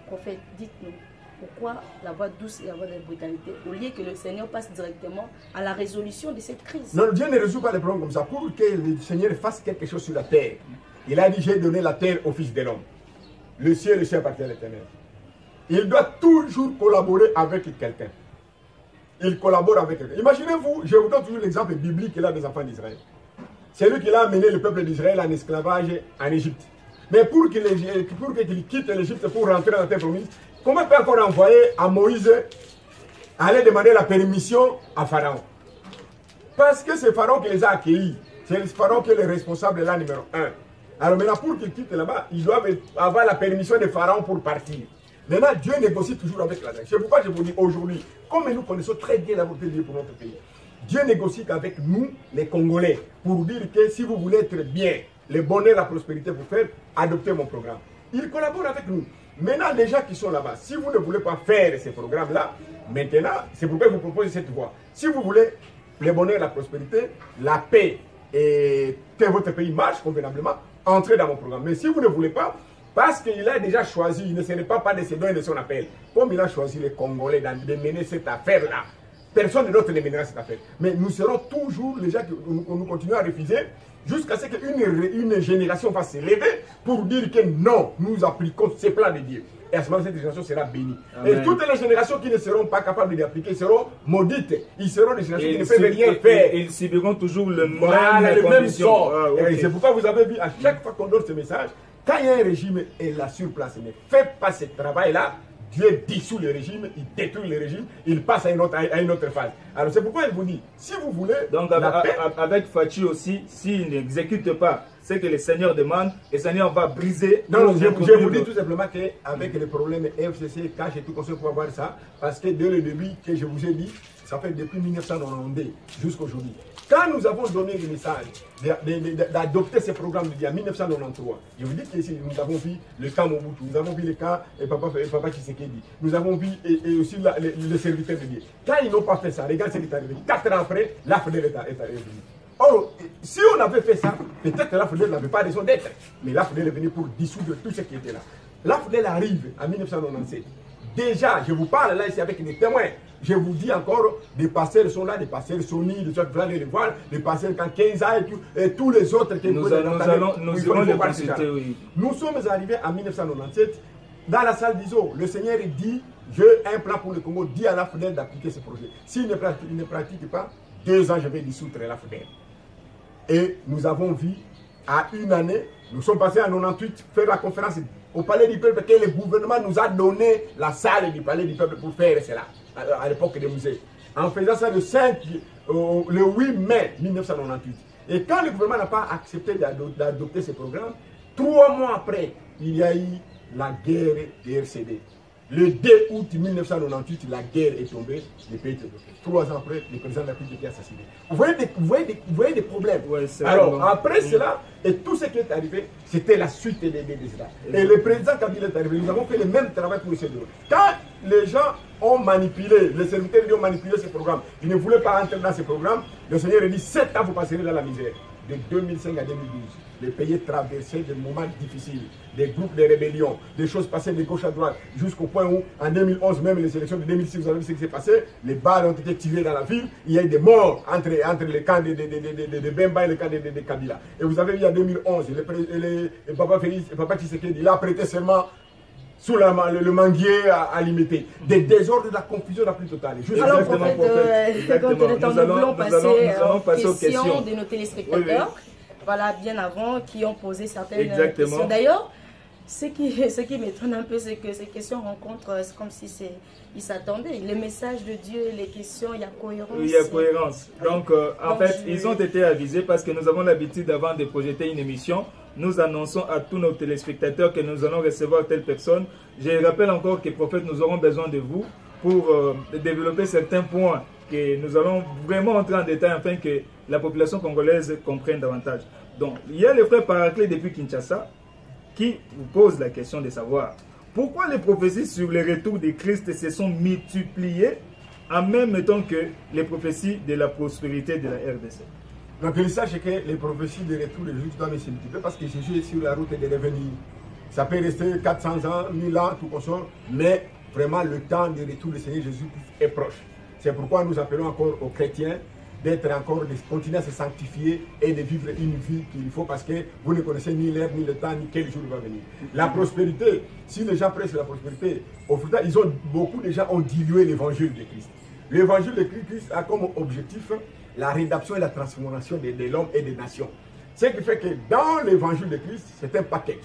S3: Prophète, dites-nous, pourquoi la voie douce et la voie de la brutalité, au lieu que le Seigneur passe directement à la résolution de cette crise?
S4: Non, Dieu ne résout pas les problèmes comme ça. Pour que le Seigneur fasse quelque chose sur la terre, il a dit, j'ai donné la terre au Fils de l'homme. Le ciel appartient à l'Éternel. Il doit toujours collaborer avec quelqu'un. Il collabore avec quelqu'un. Imaginez-vous, je vous donne toujours l'exemple biblique là des enfants d'Israël. C'est lui qui a amené le peuple d'Israël en esclavage en Égypte. Mais pour qu'il quitte l'Égypte pour rentrer dans la terre promise, comment peut encore envoyer à Moïse aller demander la permission à Pharaon? Parce que c'est Pharaon qui les a accueillis. C'est Pharaon qui est le responsable là numéro 1. Alors maintenant, pour qu'il quitte là-bas, ils doivent avoir la permission de Pharaon pour partir. Maintenant, Dieu négocie toujours avec la terre. C'est pourquoi je vous dis aujourd'hui, comme nous connaissons très bien la volonté de Dieu pour notre pays, Dieu négocie avec nous, les Congolais, pour dire que si vous voulez être bien, le bonheur, la prospérité pour faire, adoptez mon programme. Il collabore avec nous. Maintenant, les gens qui sont là-bas, si vous ne voulez pas faire ces programmes-là, maintenant, c'est pourquoi je vous propose cette voie. Si vous voulez le bonheur, la prospérité, la paix et que votre pays marche convenablement, entrez dans mon programme. Mais si vous ne voulez pas, parce qu'il a déjà choisi, il ne serait pas de ses dons et de son appel, comme il a choisi les Congolais de mener cette affaire-là, personne d'autre ne mènera cette affaire. Mais nous serons toujours les gens qui nous continuons à refuser jusqu'à ce qu'une génération va se lever pour dire que non, nous appliquons ces plans de Dieu. Et à ce moment-là, cette génération sera bénie. Amen. Et toutes les générations qui ne seront pas capables de l'appliquer seront maudites. Ils seront des générations qui ne peuvent rien faire.
S5: Ils subiront toujours le même sort.
S4: Et c'est pourquoi vous avez vu, à chaque fois qu'on donne ce message, Quand il y a un régime et là sur place ne fait pas ce travail-là, Dieu dissout le régime, il détruit le régime, il passe à une autre phase. Alors c'est pourquoi il vous dit, si vous voulez...
S5: Donc avec Fachi aussi, s'il n'exécute pas ce que le Seigneur demande, le Seigneur va briser...
S4: Non, je vous dis tout simplement qu'avec les problèmes FCC, cash et tout, on peut voir ça, parce que dès le début, que je vous ai dit, ça fait depuis 1992 jusqu'à aujourd'hui. Quand nous avons donné le message d'adopter ce programme en 1993, je vous dis qu'ici, nous avons vu le cas Mobutu, nous avons vu le cas Papa Tshisekedi, nous avons vu et aussi le serviteur de Dieu. Quand ils n'ont pas fait ça, regarde ce qui est arrivé. 4 ans après, la FDL est arrivée. Or, si on avait fait ça, peut-être la FDL n'avait pas raison d'être. Mais la FDL est venue pour dissoudre tout ce qui était là. La FDL arrive en 1997. Déjà, je vous parle là ici avec des témoins. Je vous dis encore, des pasteurs sont là, des pasteurs Sony, des autres, vous allez les voir, des pasteurs quand 15 ans et tous les autres que
S5: nous allons les consulter, oui.
S4: Nous sommes arrivés en 1997 dans la salle d'ISO. Le Seigneur dit, j'ai un plan pour le Congo, dit à la FDL d'appliquer ce projet. S'il ne pratique pas, 2 ans, je vais dissoudre la FDL. Et nous avons vu, à une année, nous sommes passés en 98 faire la conférence au Palais du Peuple, que le gouvernement nous a donné la salle du Palais du Peuple pour faire cela, à l'époque des musées. En faisant ça le 8 mai 1998. Et quand le gouvernement n'a pas accepté d'adopter ce programme, 3 mois après, il y a eu la guerre des RCD. Le 2 août 1998, la guerre est tombée, le pays était bloqué. 3 ans après, le président de la République était assassiné. Vous voyez des problèmes. Ouais, alors, bon. Après cela, et tout ce qui est arrivé, c'était la suite des cela. Et le président Kabila est arrivé. Nous avons fait le même travail pour essayer de... Quand les gens ont manipulé, les serviteurs ont manipulé ce programme, ils ne voulaient pas entrer dans ce programme, le Seigneur a dit 7 ans, vous passerez dans la misère. De 2005 à 2012, le pays traversait des moments difficiles, des groupes de rébellion, des choses passées de gauche à droite, jusqu'au point où, en 2011, même les élections de 2006, vous avez vu ce qui s'est passé, les balles ont été tirées dans la ville, il y a eu des morts entre les camps de Bemba et les camps de Kabila. Et vous avez vu en 2011, le Papa Tshisekedi, il a prêté seulement sous le manguier à limiter. Des désordres, de la confusion la plus totale.
S3: Alors, nous voulons passer aux questions de nos téléspectateurs. Oui, oui. Voilà, bien avant, qui ont posé certaines questions. D'ailleurs, ce qui m'étonne un peu, c'est que ces questions rencontrent, c'est comme si ils s'attendaient. Le message de Dieu, les questions, il y a cohérence.
S5: Il y a cohérence. Donc, en fait, ils ont été avisés parce que nous avons l'habitude, avant de projeter une émission, nous annonçons à tous nos téléspectateurs que nous allons recevoir telle personne. Je rappelle encore que, prophète, nous aurons besoin de vous pour développer certains points que nous allons vraiment entrer en détail afin que la population congolaise comprenne davantage. Donc, il y a le frère Paraclet depuis Kinshasa qui vous pose la question de savoir pourquoi les prophéties sur le retour de Christ se sont multipliées en même temps que les prophéties de la prospérité de la RDC.
S4: Donc il sache que les prophéties de retour de Jésus doivent se multiplier parce que Jésus est sur la route de revenir. Ça peut rester 400 ans, 1000 ans, tout consort, mais vraiment le temps de retour du Seigneur Jésus est proche. C'est pourquoi nous appelons encore aux chrétiens d'être encore, de continuer à se sanctifier et de vivre une vie qu'il faut parce que vous ne connaissez ni l'heure, ni le temps, ni quel jour il va venir. La prospérité, si les gens prêchent la prospérité, au final, beaucoup de gens ont dilué l'évangile de Christ. L'évangile de Christ a comme objectif la rédemption et la transformation de l'homme et des nations. Ce qui fait que dans l'évangile de Christ, c'est un package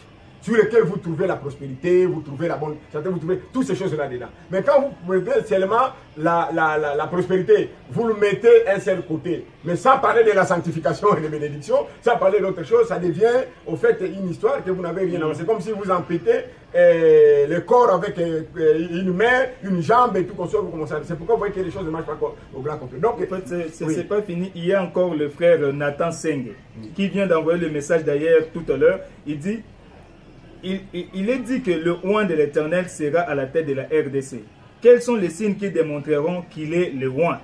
S4: sur lequel vous trouvez la prospérité, vous trouvez la bonne santé, vous trouvez toutes ces choses-là dedans. Mais quand vous mettez seulement la prospérité, vous le mettez un seul côté, mais sans parler de la sanctification et de bénédiction, sans parler d'autre chose, ça devient au fait une histoire que vous n'avez rien à voir. C'est comme si vous empêtez le corps avec une main, une jambe et tout comme ça. C'est pourquoi vous voyez que les choses ne marchent pas encore au grand complet. Donc,
S5: en fait, c'est pas fini. Il y a encore le frère Nathan Seng qui vient d'envoyer le message d'ailleurs tout à l'heure. Il dit... Il est dit que le roi de l'Éternel sera à la tête de la RDC. Quels sont les signes qui démontreront qu'il est le roi?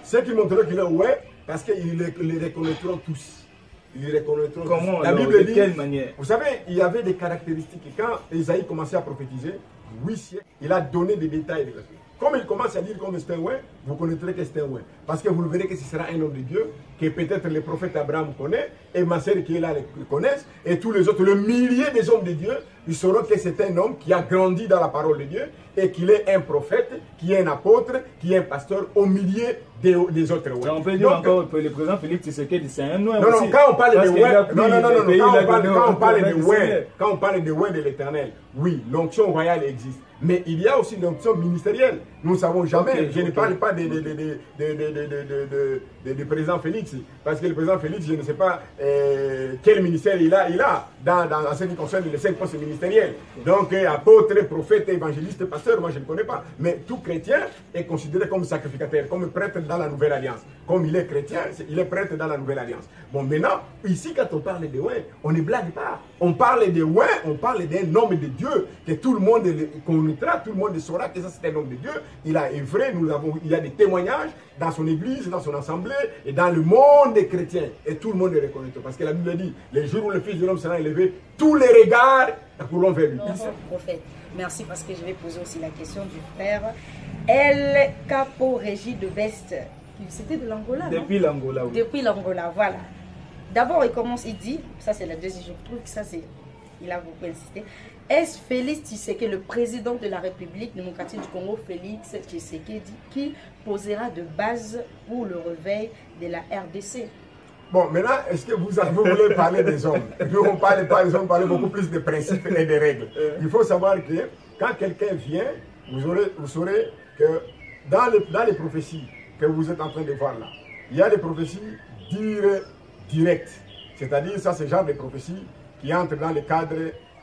S4: Ceux qui montreront qu'il est roi, parce qu'ils les reconnaîtront tous. Ils les reconnaîtront tous.
S5: Comment? La Bible dit, de quelle manière?
S4: Vous savez, il y avait des caractéristiques. Quand Isaïe commençait à prophétiser, 8 siècles, il a donné des détails. Comme il commence à dire comme c'est un roi, vous connaîtrez que c'est un ouin. Parce que vous verrez que ce sera un homme de Dieu, que peut-être le prophète Abraham connaît, et ma sœur qui est là le connaissent, et tous les autres, le millier des hommes de Dieu, ils sauront que c'est un homme qui a grandi dans la parole de Dieu, et qu'il est un prophète, qui est un apôtre, qui est un pasteur au milieu des autres ouins.
S5: On peut dire encore que le président Félix Tshisekedi, c'est un ouin aussi.
S4: Non, quand on parle de ouin, quand on parle de ouin de l'Éternel, oui, l'onction royale existe. Mais il y a aussi l'onction ministérielle. Nous ne savons jamais. Je ne parle pas du président Félix. Parce que le président Félix, je ne sais pas quel ministère il a dans ce qui concerne les 5 postes ministériels. Donc, apôtre, prophète, évangéliste, pasteur, moi je ne connais pas. Mais tout chrétien est considéré comme sacrificateur, comme prêtre dans la nouvelle alliance. Comme il est chrétien, il est prêtre dans la nouvelle alliance. Bon, maintenant, ici, quand on parle de ouin, on ne blague pas. On parle de ouin, on parle d'un homme de Dieu, que tout le monde connaîtra, tout le monde saura que ça c'est un homme de Dieu. Il a œuvré, il y a des témoignages dans son église, dans son assemblée et dans le monde des chrétiens. Et tout le monde le reconnaît. Parce que la Bible dit, les jours où le Fils de l'homme sera élevé, tous les regards courront vers lui.
S3: Merci, prophète. Merci parce que je vais poser aussi la question du frère El Capo Régis de Best. C'était de l'Angola.
S5: Depuis l'Angola, oui.
S3: Depuis l'Angola, voilà. D'abord, il commence, il dit, ça c'est la deuxième, je trouve que ça c'est, il a beaucoup insisté. Est-ce Félix Tshisekedi, le président de la République démocratique du Congo, Félix Tshisekedi, qui posera de base pour le réveil de la RDC?
S4: Bon, maintenant, est-ce que vous voulez parler des hommes? Nous, on parle pas des hommes, on parle beaucoup plus de principes et de règles. Il faut savoir que quand quelqu'un vient, vous saurez que dans les prophéties que vous êtes en train de voir là, il y a des prophéties directes. C'est-à-dire, ça, c'est le genre de prophéties qui entrent dans le cadre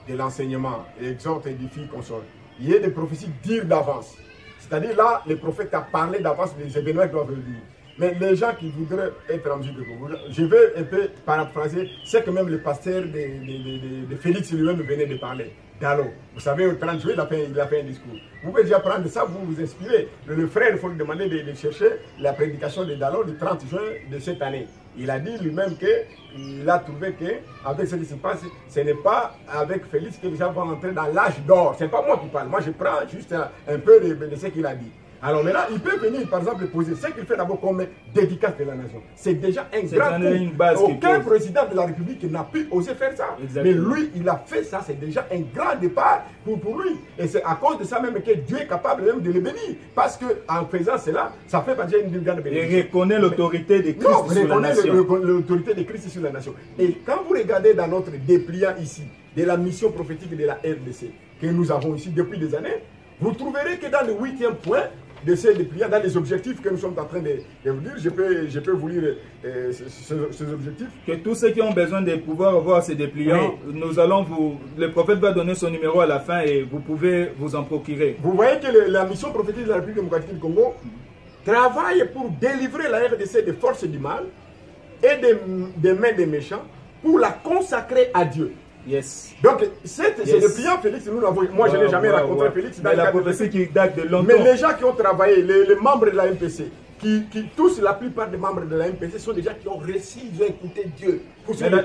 S4: de l'enseignement, exhorte, édifie, console. Il y a des prophéties dire d'avance. C'est-à-dire là, le prophète a parlé d'avance des événements qui doivent venir. Mais les gens qui voudraient être en mesure de comprendre, je vais un peu paraphraser ce que même le pasteur de Félix lui-même venait de parler. Dalo. Vous savez, au 30 juillet, il a fait un discours. Vous pouvez déjà prendre ça, vous inspirer. Le frère, il faut lui demander de chercher la prédication de Dalo du 30 juin de cette année. Il a dit lui-même qu'il a trouvé qu'avec ce qui se passe, ce n'est pas avec Félix que les gens vont entrer dans l'âge d'or. Ce n'est pas moi qui parle. Moi, je prends juste un peu de ce qu'il a dit. Alors maintenant, il peut venir, par exemple, poser ce qu'il fait d'abord comme dédicace de la nation. C'est déjà un grand coup. Aucun président de la République n'a pu oser faire ça. Exactement. Mais lui, il a fait ça. C'est déjà un grand départ pour lui. Et c'est à cause de ça même que Dieu est capable même de le bénir. Parce qu'en faisant cela, ça fait déjà une grande bénédiction.
S5: Il reconnaît l'autorité de Christ sur la nation.
S4: L'autorité de Christ sur la nation. Et quand vous regardez dans notre dépliant ici, de la mission prophétique de la RDC, que nous avons ici depuis des années, vous trouverez que dans le 8e point, de ces dépliants, dans les objectifs que nous sommes en train de vous dire, je peux vous lire ces objectifs.
S5: Que tous ceux qui ont besoin de pouvoir voir ces dépliants, oui. Le prophète va donner son numéro à la fin et vous pouvez vous en procurer.
S4: Vous voyez que la mission prophétique de la République démocratique du Congo travaille pour délivrer la RDC des forces du mal et des mains des méchants pour la consacrer à Dieu.
S5: Yes.
S4: Donc, c'est le client Félix, moi je n'ai jamais rencontré Félix.
S5: Dans la prophétie qui date de longtemps.
S4: Mais les gens qui ont travaillé, les membres de la MPC, tous, la plupart des membres de la MPC sont des gens qui ont réussi, ils ont écouté Dieu.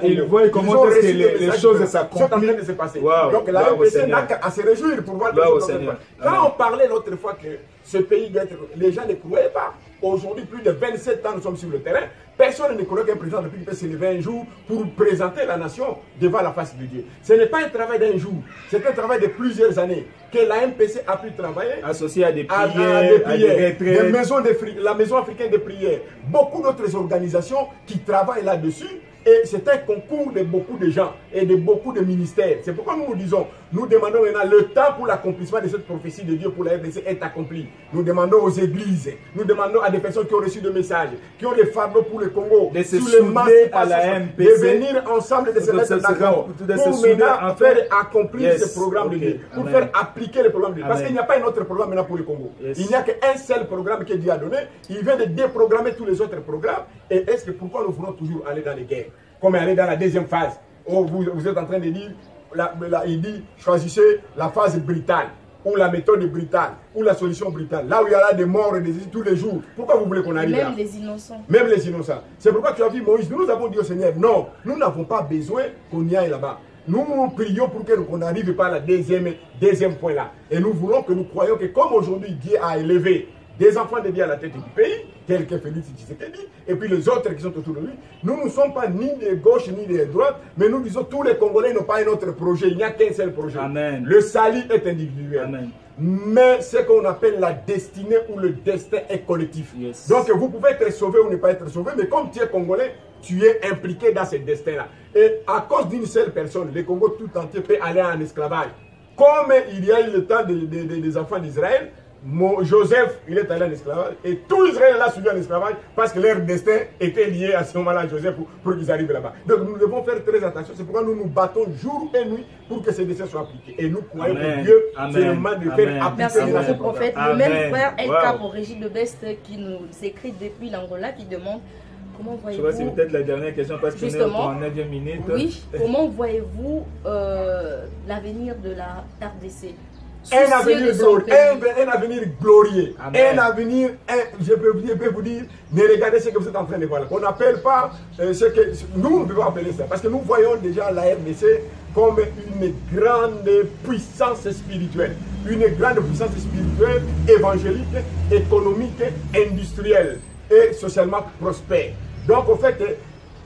S5: Ils voient comment les choses s'accomplissent.
S4: Sont en train de se passer.
S5: Wow.
S4: Donc la MPC n'a qu'à se réjouir pour voir quand on parlait l'autre fois que ce pays doit être... Les gens ne croyaient pas. Aujourd'hui, plus de 27 ans, nous sommes sur le terrain. Personne ne croit qu'un président de la République peut se lever un jour pour présenter la nation devant la face de Dieu. Ce n'est pas un travail d'un jour, c'est un travail de plusieurs années que la MPC a pu travailler.
S5: Associé à des prières, à des retraites.
S4: La Maison africaine de prières, beaucoup d'autres organisations qui travaillent là-dessus. Et c'est un concours de beaucoup de gens et de beaucoup de ministères. C'est pourquoi nous disons, nous demandons maintenant le temps pour l'accomplissement de cette prophétie de Dieu pour la RDC est accompli. Nous demandons aux églises, nous demandons à des personnes qui ont reçu des messages, qui ont des fardeaux pour le Congo,
S5: de se souder à la MPC,
S4: de venir ensemble, de se mettre d'accord pour maintenant faire accomplir ce programme de Dieu, pour faire appliquer le programme de Dieu. Parce qu'il n'y a pas un autre programme maintenant pour le Congo. Il n'y a qu'un seul programme que Dieu a donné. Il vient de déprogrammer tous les autres programmes. Et est-ce que pourquoi nous voulons toujours aller dans les guerres? Comme aller dans la deuxième phase, où vous êtes en train de dire, il dit, choisissez la phase brutale, ou la méthode brutale, ou la solution brutale. Là où il y a des morts et des tous les jours. Pourquoi vous voulez qu'on arrive là?
S3: Même les innocents.
S4: Même les innocents. C'est pourquoi tu as vu Moïse, nous avons dit au Seigneur, non, nous n'avons pas besoin qu'on y aille là-bas. Nous prions pour qu'on n'arrive pas à la deuxième point là. Et nous voulons que nous croyons que comme aujourd'hui Dieu a élevé des enfants de Dieu à la tête du pays, tels que Félix Tshisekedi, et puis les autres qui sont autour de lui. Nous ne sommes pas ni de gauche ni de droite, mais nous disons tous les Congolais n'ont pas un autre projet, il n'y a qu'un seul projet.
S5: Amen.
S4: Le salut est individuel.
S5: Amen.
S4: Mais ce qu'on appelle la destinée ou le destin est collectif.
S5: Yes.
S4: Donc vous pouvez être sauvé ou ne pas être sauvé, mais comme tu es Congolais, tu es impliqué dans ce destin-là. Et à cause d'une seule personne, le Congo tout entier peut aller en esclavage. Comme il y a eu le temps des enfants d'Israël, Joseph, il est allé en esclavage et tout Israël l'a suivi en esclavage parce que leur destin était lié à ce moment-là à Joseph pour qu'ils arrivent là-bas. Donc nous devons faire très attention. C'est pourquoi nous nous battons jour et nuit pour que ces destins soient appliqués. Et nous croyons que Dieu, c'est le moment de faire appliquer.
S3: Merci
S4: les
S3: beaucoup, prophète. Le même frère El
S5: Wow.
S3: Capo Régis de Best qui nous écrit depuis l'Angola qui demande comment
S5: Je vois, c'est
S3: voyez-vous.
S5: peut-être la dernière question parce qu'on est
S3: Justement.
S5: en 9e minute.
S3: Oui, comment voyez-vous l'avenir de la RDC?
S4: Un avenir, un avenir glorieux,
S5: Amen.
S4: un avenir, je peux vous dire, ne regardez ce que vous êtes en train de voir là. On n'appelle pas ce que nous ne pouvons pas appeler ça, parce que nous voyons déjà la RDC comme une grande puissance spirituelle, évangélique, économique, industrielle et socialement prospère. Donc en fait,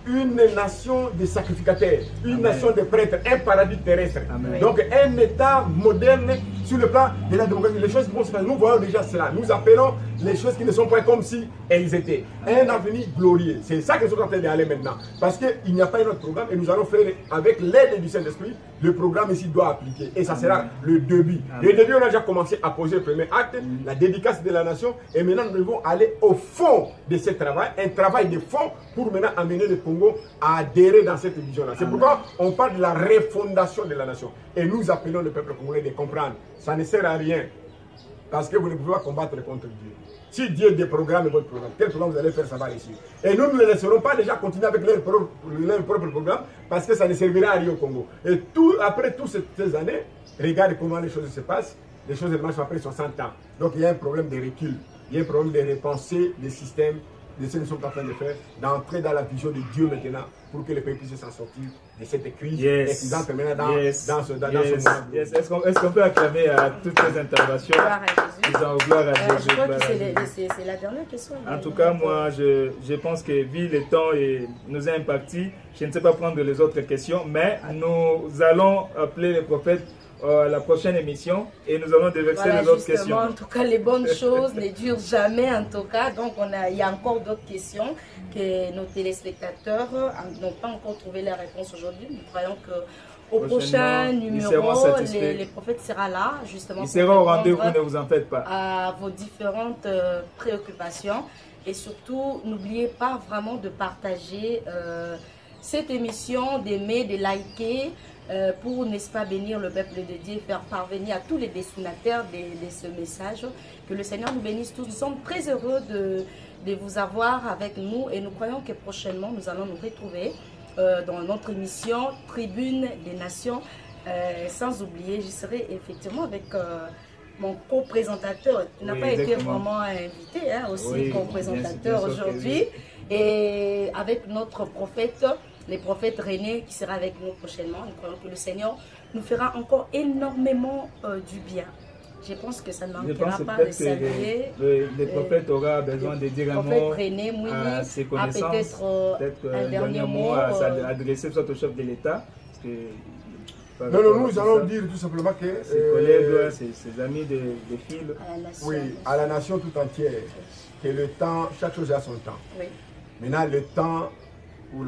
S4: une nation de sacrificateurs, une
S5: Amen.
S4: nation de prêtres, un paradis terrestre.
S5: Amen.
S4: Donc un État moderne sur le plan de la démocratie. Les choses qui vont se passer, nous voyons déjà cela. Nous appelons les choses qui ne sont pas comme si elles étaient. Un avenir glorieux. C'est ça que nous sommes en train d'aller maintenant. Parce qu'il n'y a pas un autre programme et nous allons faire avec l'aide du Saint-Esprit, le programme ici doit appliquer. Et ça sera le début.
S5: Amen.
S4: Le début, on a déjà commencé à poser le premier acte, la dédicace de la nation. Et maintenant, nous devons aller au fond de ce travail. Un travail de fond pour maintenant amener le Congo à adhérer dans cette vision-là. C'est pourquoi on parle de la refondation de la nation. Et nous appelons le peuple congolais de comprendre. Ça ne sert à rien. Parce que vous ne pouvez pas combattre contre Dieu. Si Dieu déprogramme votre programme, quel programme vous allez faire, ça va réussir. Et nous ne les laisserons pas déjà continuer avec leur propre programme parce que ça ne servira à rien au Congo. Et après toutes ces années, regarde comment les choses se passent. Les choses marchent après 60 ans. Donc il y a un problème de recul. Il y a un problème de repenser les systèmes de ce que nous sommes en train de faire, d'entrer dans la vision de Dieu maintenant pour que le pays puisse s'en sortir de cette crise et qu'ils entrent maintenant dans ce moment.
S5: Est-ce qu'on peut acclamer à toutes les interventions?
S3: Gloire à Jésus.
S5: Disons gloire à Jésus.
S3: Je crois
S5: gloire
S3: que
S5: à Jésus.
S3: c'est la dernière question.
S5: En tout cas, moi, je pense que vu le temps nous est imparti, je ne sais pas prendre les autres questions, mais nous allons appeler le prophète à la prochaine émission et nous allons déverser les autres questions.
S3: En tout cas, les bonnes choses ne durent jamais en tout cas. Donc, il y a encore d'autres questions que nos téléspectateurs n'ont pas encore trouvé la réponse aujourd'hui. Nous croyons qu'au prochain numéro, les prophètes seront là justement.
S5: Ils seront au rendez-vous, ne vous en faites pas.
S3: À vos différentes préoccupations. Et surtout, n'oubliez pas vraiment de partager cette émission, d'aimer, de liker. Pour, n'est-ce pas, bénir le peuple de Dieu et faire parvenir à tous les destinataires de ce message. Que le Seigneur nous bénisse tous. Nous sommes très heureux de vous avoir avec nous et nous croyons que prochainement, nous allons nous retrouver dans notre émission Tribune des Nations. Sans oublier, je serai effectivement avec mon co-présentateur, qui n'a pas été vraiment invité, hein, aussi co-présentateur aujourd'hui, et avec notre prophète, les prophètes René qui sera avec nous prochainement. Nous croyons que le Seigneur nous fera encore énormément du bien. Je pense que ça ne manquera pas de saluer.
S5: Le prophète aura besoin de dire un mot
S3: René Mouini
S5: à ses connaissances,
S3: peut-être un dernier mot
S5: à adresser soit au chef de l'État.
S4: Non, nous allons dire tout simplement que
S5: ses collègues, ses amis de fil,
S4: à la nation tout entière, que le temps, chaque chose a son temps.
S3: Oui.
S4: Maintenant, le temps où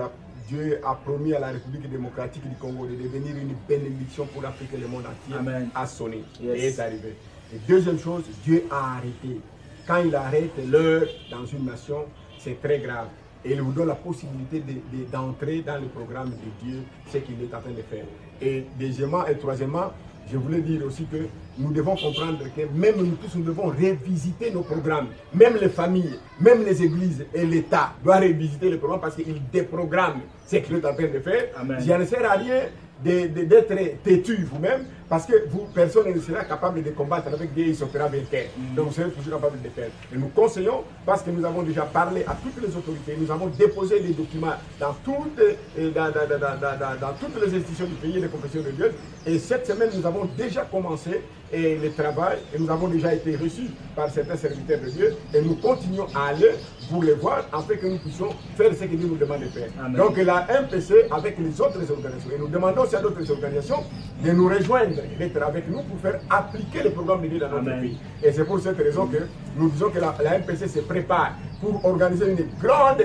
S4: Dieu a promis à la République démocratique du Congo de devenir une bénédiction pour l'Afrique et le monde entier. Amen. A sonné et est arrivé. Et deuxième chose, Dieu a arrêté. Quand il arrête l'heure dans une nation, c'est très grave. Et il vous donne la possibilité d'entrer dans le programme de Dieu, ce qu'il est en train de faire. Et deuxièmement et troisièmement, je voulais dire aussi que nous devons comprendre que même nous tous, nous devons revisiter nos programmes. Même les familles, même les églises et l'État doivent revisiter les programmes parce qu'ils déprogramment ce qu'ils sont en train de faire. Il ne sert à rien d'être têtu vous-même, parce que vous, personne ne sera capable de combattre avec des Isopéra vainqueurs. Donc vous serez toujours capable de faire. Et nous conseillons, parce que nous avons déjà parlé à toutes les autorités, nous avons déposé des documents dans toutes les institutions du pays et les confessions religieuses. Et cette semaine, nous avons déjà commencé le travail et nous avons déjà été reçus par certains serviteurs de Dieu et nous continuons à aller pour les voir afin que nous puissions faire ce que Dieu nous demande de faire. Amen. Donc la MPC avec les autres organisations, et nous demandons aussi à d'autres organisations de nous rejoindre, d'être avec nous pour faire appliquer le programme de Dieu dans notre pays. Et c'est pour cette raison que nous disons que la MPC se prépare pour organiser une grande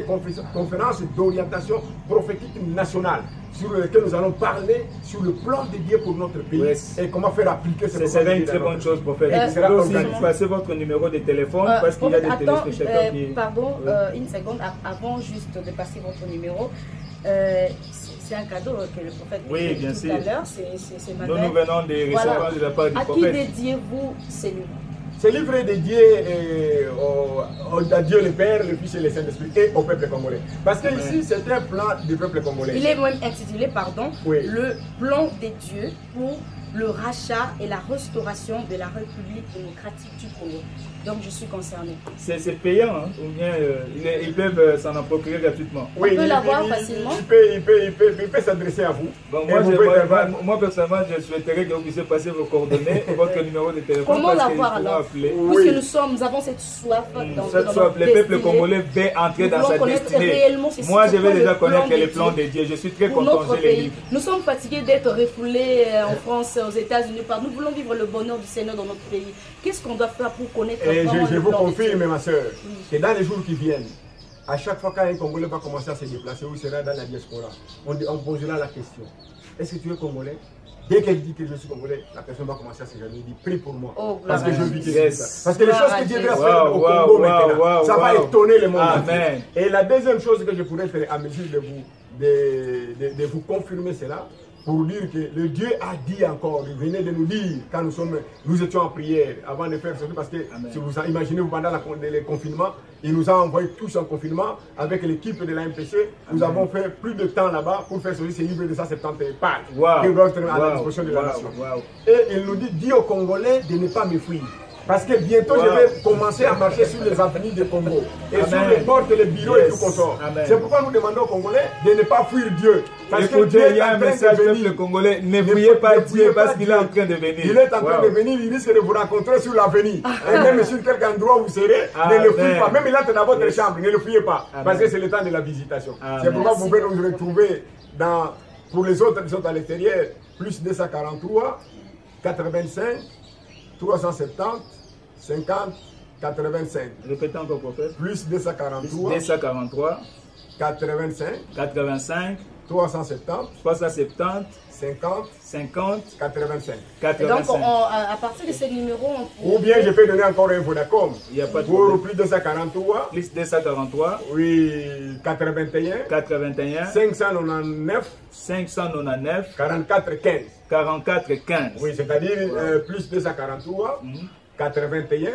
S4: conférence d'orientation prophétique nationale sur lequel nous allons parler sur le plan de Dieu pour notre pays et comment faire appliquer ce programme.
S5: Ce serait une très bonne chose, prophète. Vous aussi passer votre numéro de téléphone parce qu'il y a des téléspectateurs qui...
S3: Pardon, une seconde, avant juste de passer votre numéro, c'est un cadeau que le prophète
S5: a fait tout
S3: à l'heure, c'est ma
S5: Nous venons de recevoir de la part du prophète.
S3: À qui dédiez-vous ces livres?
S4: Ce livre est dédié à Dieu le Père, le Fils et le Saint-Esprit et au peuple congolais. Parce que ici, c'est un plan du peuple congolais.
S3: Il est même intitulé, pardon, le plan des dieux pour le rachat et la restauration de la République démocratique du Congo. Donc je suis concerné. C'est
S5: payant, hein, ou bien ils peuvent s'en procurer gratuitement.
S3: Oui, on peut l'avoir facilement.
S4: Il peut s'adresser à vous.
S5: Bon, moi personnellement, je souhaiterais que vous puissiez passer vos coordonnées, votre numéro de téléphone.
S3: Comment l'avoir alors? Puisque nous avons cette soif.
S5: Cette soif, le peuple congolais veut entrer dans sa destinée. Moi, je vais déjà connaître le plan de Dieu. Je suis très content, j'ai les livres.
S3: Nous sommes fatigués d'être refoulés en France, aux États-Unis. Nous voulons vivre le bonheur du Seigneur dans notre pays. Qu'est-ce qu'on doit faire pour connaître le plan de Dieu?
S4: Je vous confirme, ma soeur, que dans les jours qui viennent, à chaque fois qu'un Congolais va commencer à se déplacer, où il sera dans la diaspora, on posera la question. Est-ce que tu es Congolais? Dès qu'elle dit que je suis Congolais, la personne va commencer à se gêner. Il dit prie pour moi. Parce que je vis que ça. Parce que les choses que Dieu va faire au Congo maintenant, ça va étonner le monde.
S5: Amen.
S4: Et la deuxième chose que je pourrais faire à mesure de vous confirmer cela, pour dire que le Dieu a dit encore, il venait de nous dire quand nous étions en prière avant de faire cela, parce que si vous imaginez pendant le confinement, il nous a envoyé tous en confinement avec l'équipe de la MPC. Nous avons fait plus de temps là-bas pour faire ce livre de 170 pages qui doivent être à la disposition de la nation. Et il nous dit, dis aux Congolais de ne pas me fuir. Parce que bientôt, je vais commencer à marcher sur les avenues du Congo et sur les portes, les bureaux et tout consort. C'est pourquoi nous demandons aux Congolais de ne pas fuir Dieu. Parce que Dieu
S5: il y a un message pour le Congolais, ne fuyez pas Dieu parce qu'il est en train de venir.
S4: Il est en train de venir, il risque de vous rencontrer sur l'avenue. Et même sur quelque endroit où vous serez, ne le fuyez pas. Même il entre dans votre chambre, ne le fuyez pas. Parce que c'est le temps de la visitation. C'est pourquoi vous pouvez nous retrouver pour les autres qui sont à l'extérieur, plus 243, 85, 370, 50, 85.
S5: Répétez encore, prophète.
S4: Plus 243.
S5: 85.
S4: 370. 50.
S5: 85.
S3: Donc, à partir de ces numéros,
S4: ou bien je peux donner encore un Vodacom.
S5: Il n'y a pas de
S4: pour plus 243.
S5: Plus 243.
S4: Oui, 81. 599. 44 15. Oui, c'est-à-dire plus 243. 81,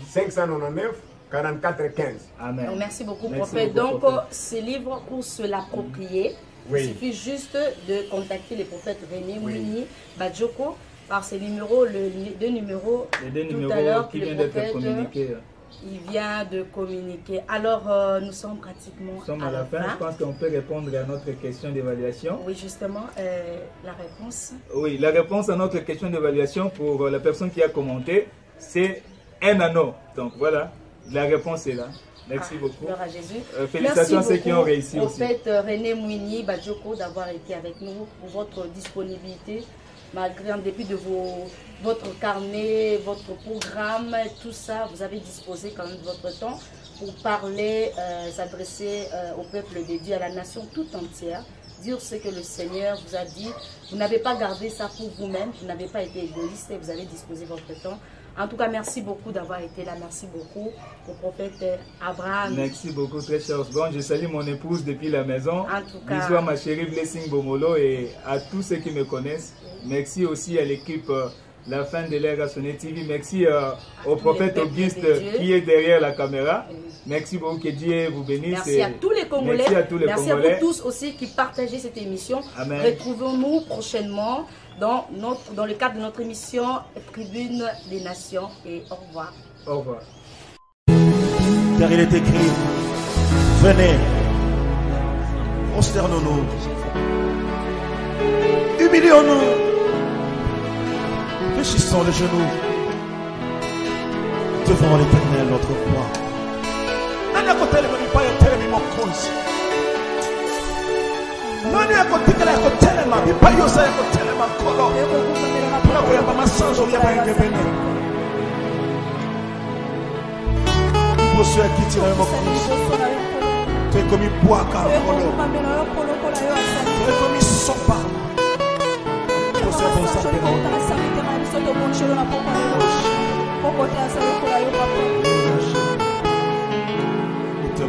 S4: 599, 44, 15.
S5: Amen.
S3: Donc, merci beaucoup, prophète. Donc, ce livre, pour se l'approprier, il suffit juste de contacter le prophète René Mwini Badjoko par ces numéros, les deux numéros tout à l'heure
S5: qui viennent d'être communiqués.
S3: Il vient de communiquer. Alors, nous sommes pratiquement
S5: à la fin. Je pense qu'on peut répondre à notre question d'évaluation.
S3: Oui, justement, la réponse.
S5: Oui, la réponse à notre question d'évaluation pour la personne qui a commenté, c'est un anneau. Donc voilà, la réponse est là. Merci beaucoup.
S3: Gloire à Jésus.
S5: Félicitations à ceux qui ont réussi aussi.
S3: Au fait, René Mwini Badjoko, d'avoir été avec nous pour votre disponibilité, malgré en dépit de votre carnet, votre programme, tout ça, vous avez disposé quand même de votre temps pour parler, s'adresser au peuple de Dieu, à la nation tout entière, dire ce que le Seigneur vous a dit. Vous n'avez pas gardé ça pour vous-même, vous n'avez pas été égoïste et vous avez disposé votre temps. En tout cas, merci beaucoup d'avoir été là. Merci beaucoup au prophète Abraham.
S5: Merci beaucoup, très cher Osborne. Je salue mon épouse depuis la maison.
S3: En tout cas,
S5: bisous à ma chérie Blessing Bomolo et à tous ceux qui me connaissent. Merci aussi à l'équipe la fin de l'ère à sonner TV. Merci au prophète Auguste qui est derrière la caméra. Merci beaucoup, que Dieu vous bénisse.
S3: Merci à tous les Congolais. Merci à vous tous aussi qui partagez cette émission. Retrouvons-nous prochainement dans le cadre de notre émission Tribune des Nations. Et au revoir.
S5: Au revoir.
S1: Car il est écrit, venez, prosternons-nous, humilions-nous, fléchissons les genoux devant l'Éternel notre roi. Nani akotelema mipa yotelemi mokonzi. Nani akotikala yakotelema mipa yosa yakotelema nkolo. Puna kuyamba masanzo yabayengebene. Mposo ya kiti na mokonzi. Toi comme boaka nkolo. Toi comme sopa. Mposo ya bonsa pena. Nous te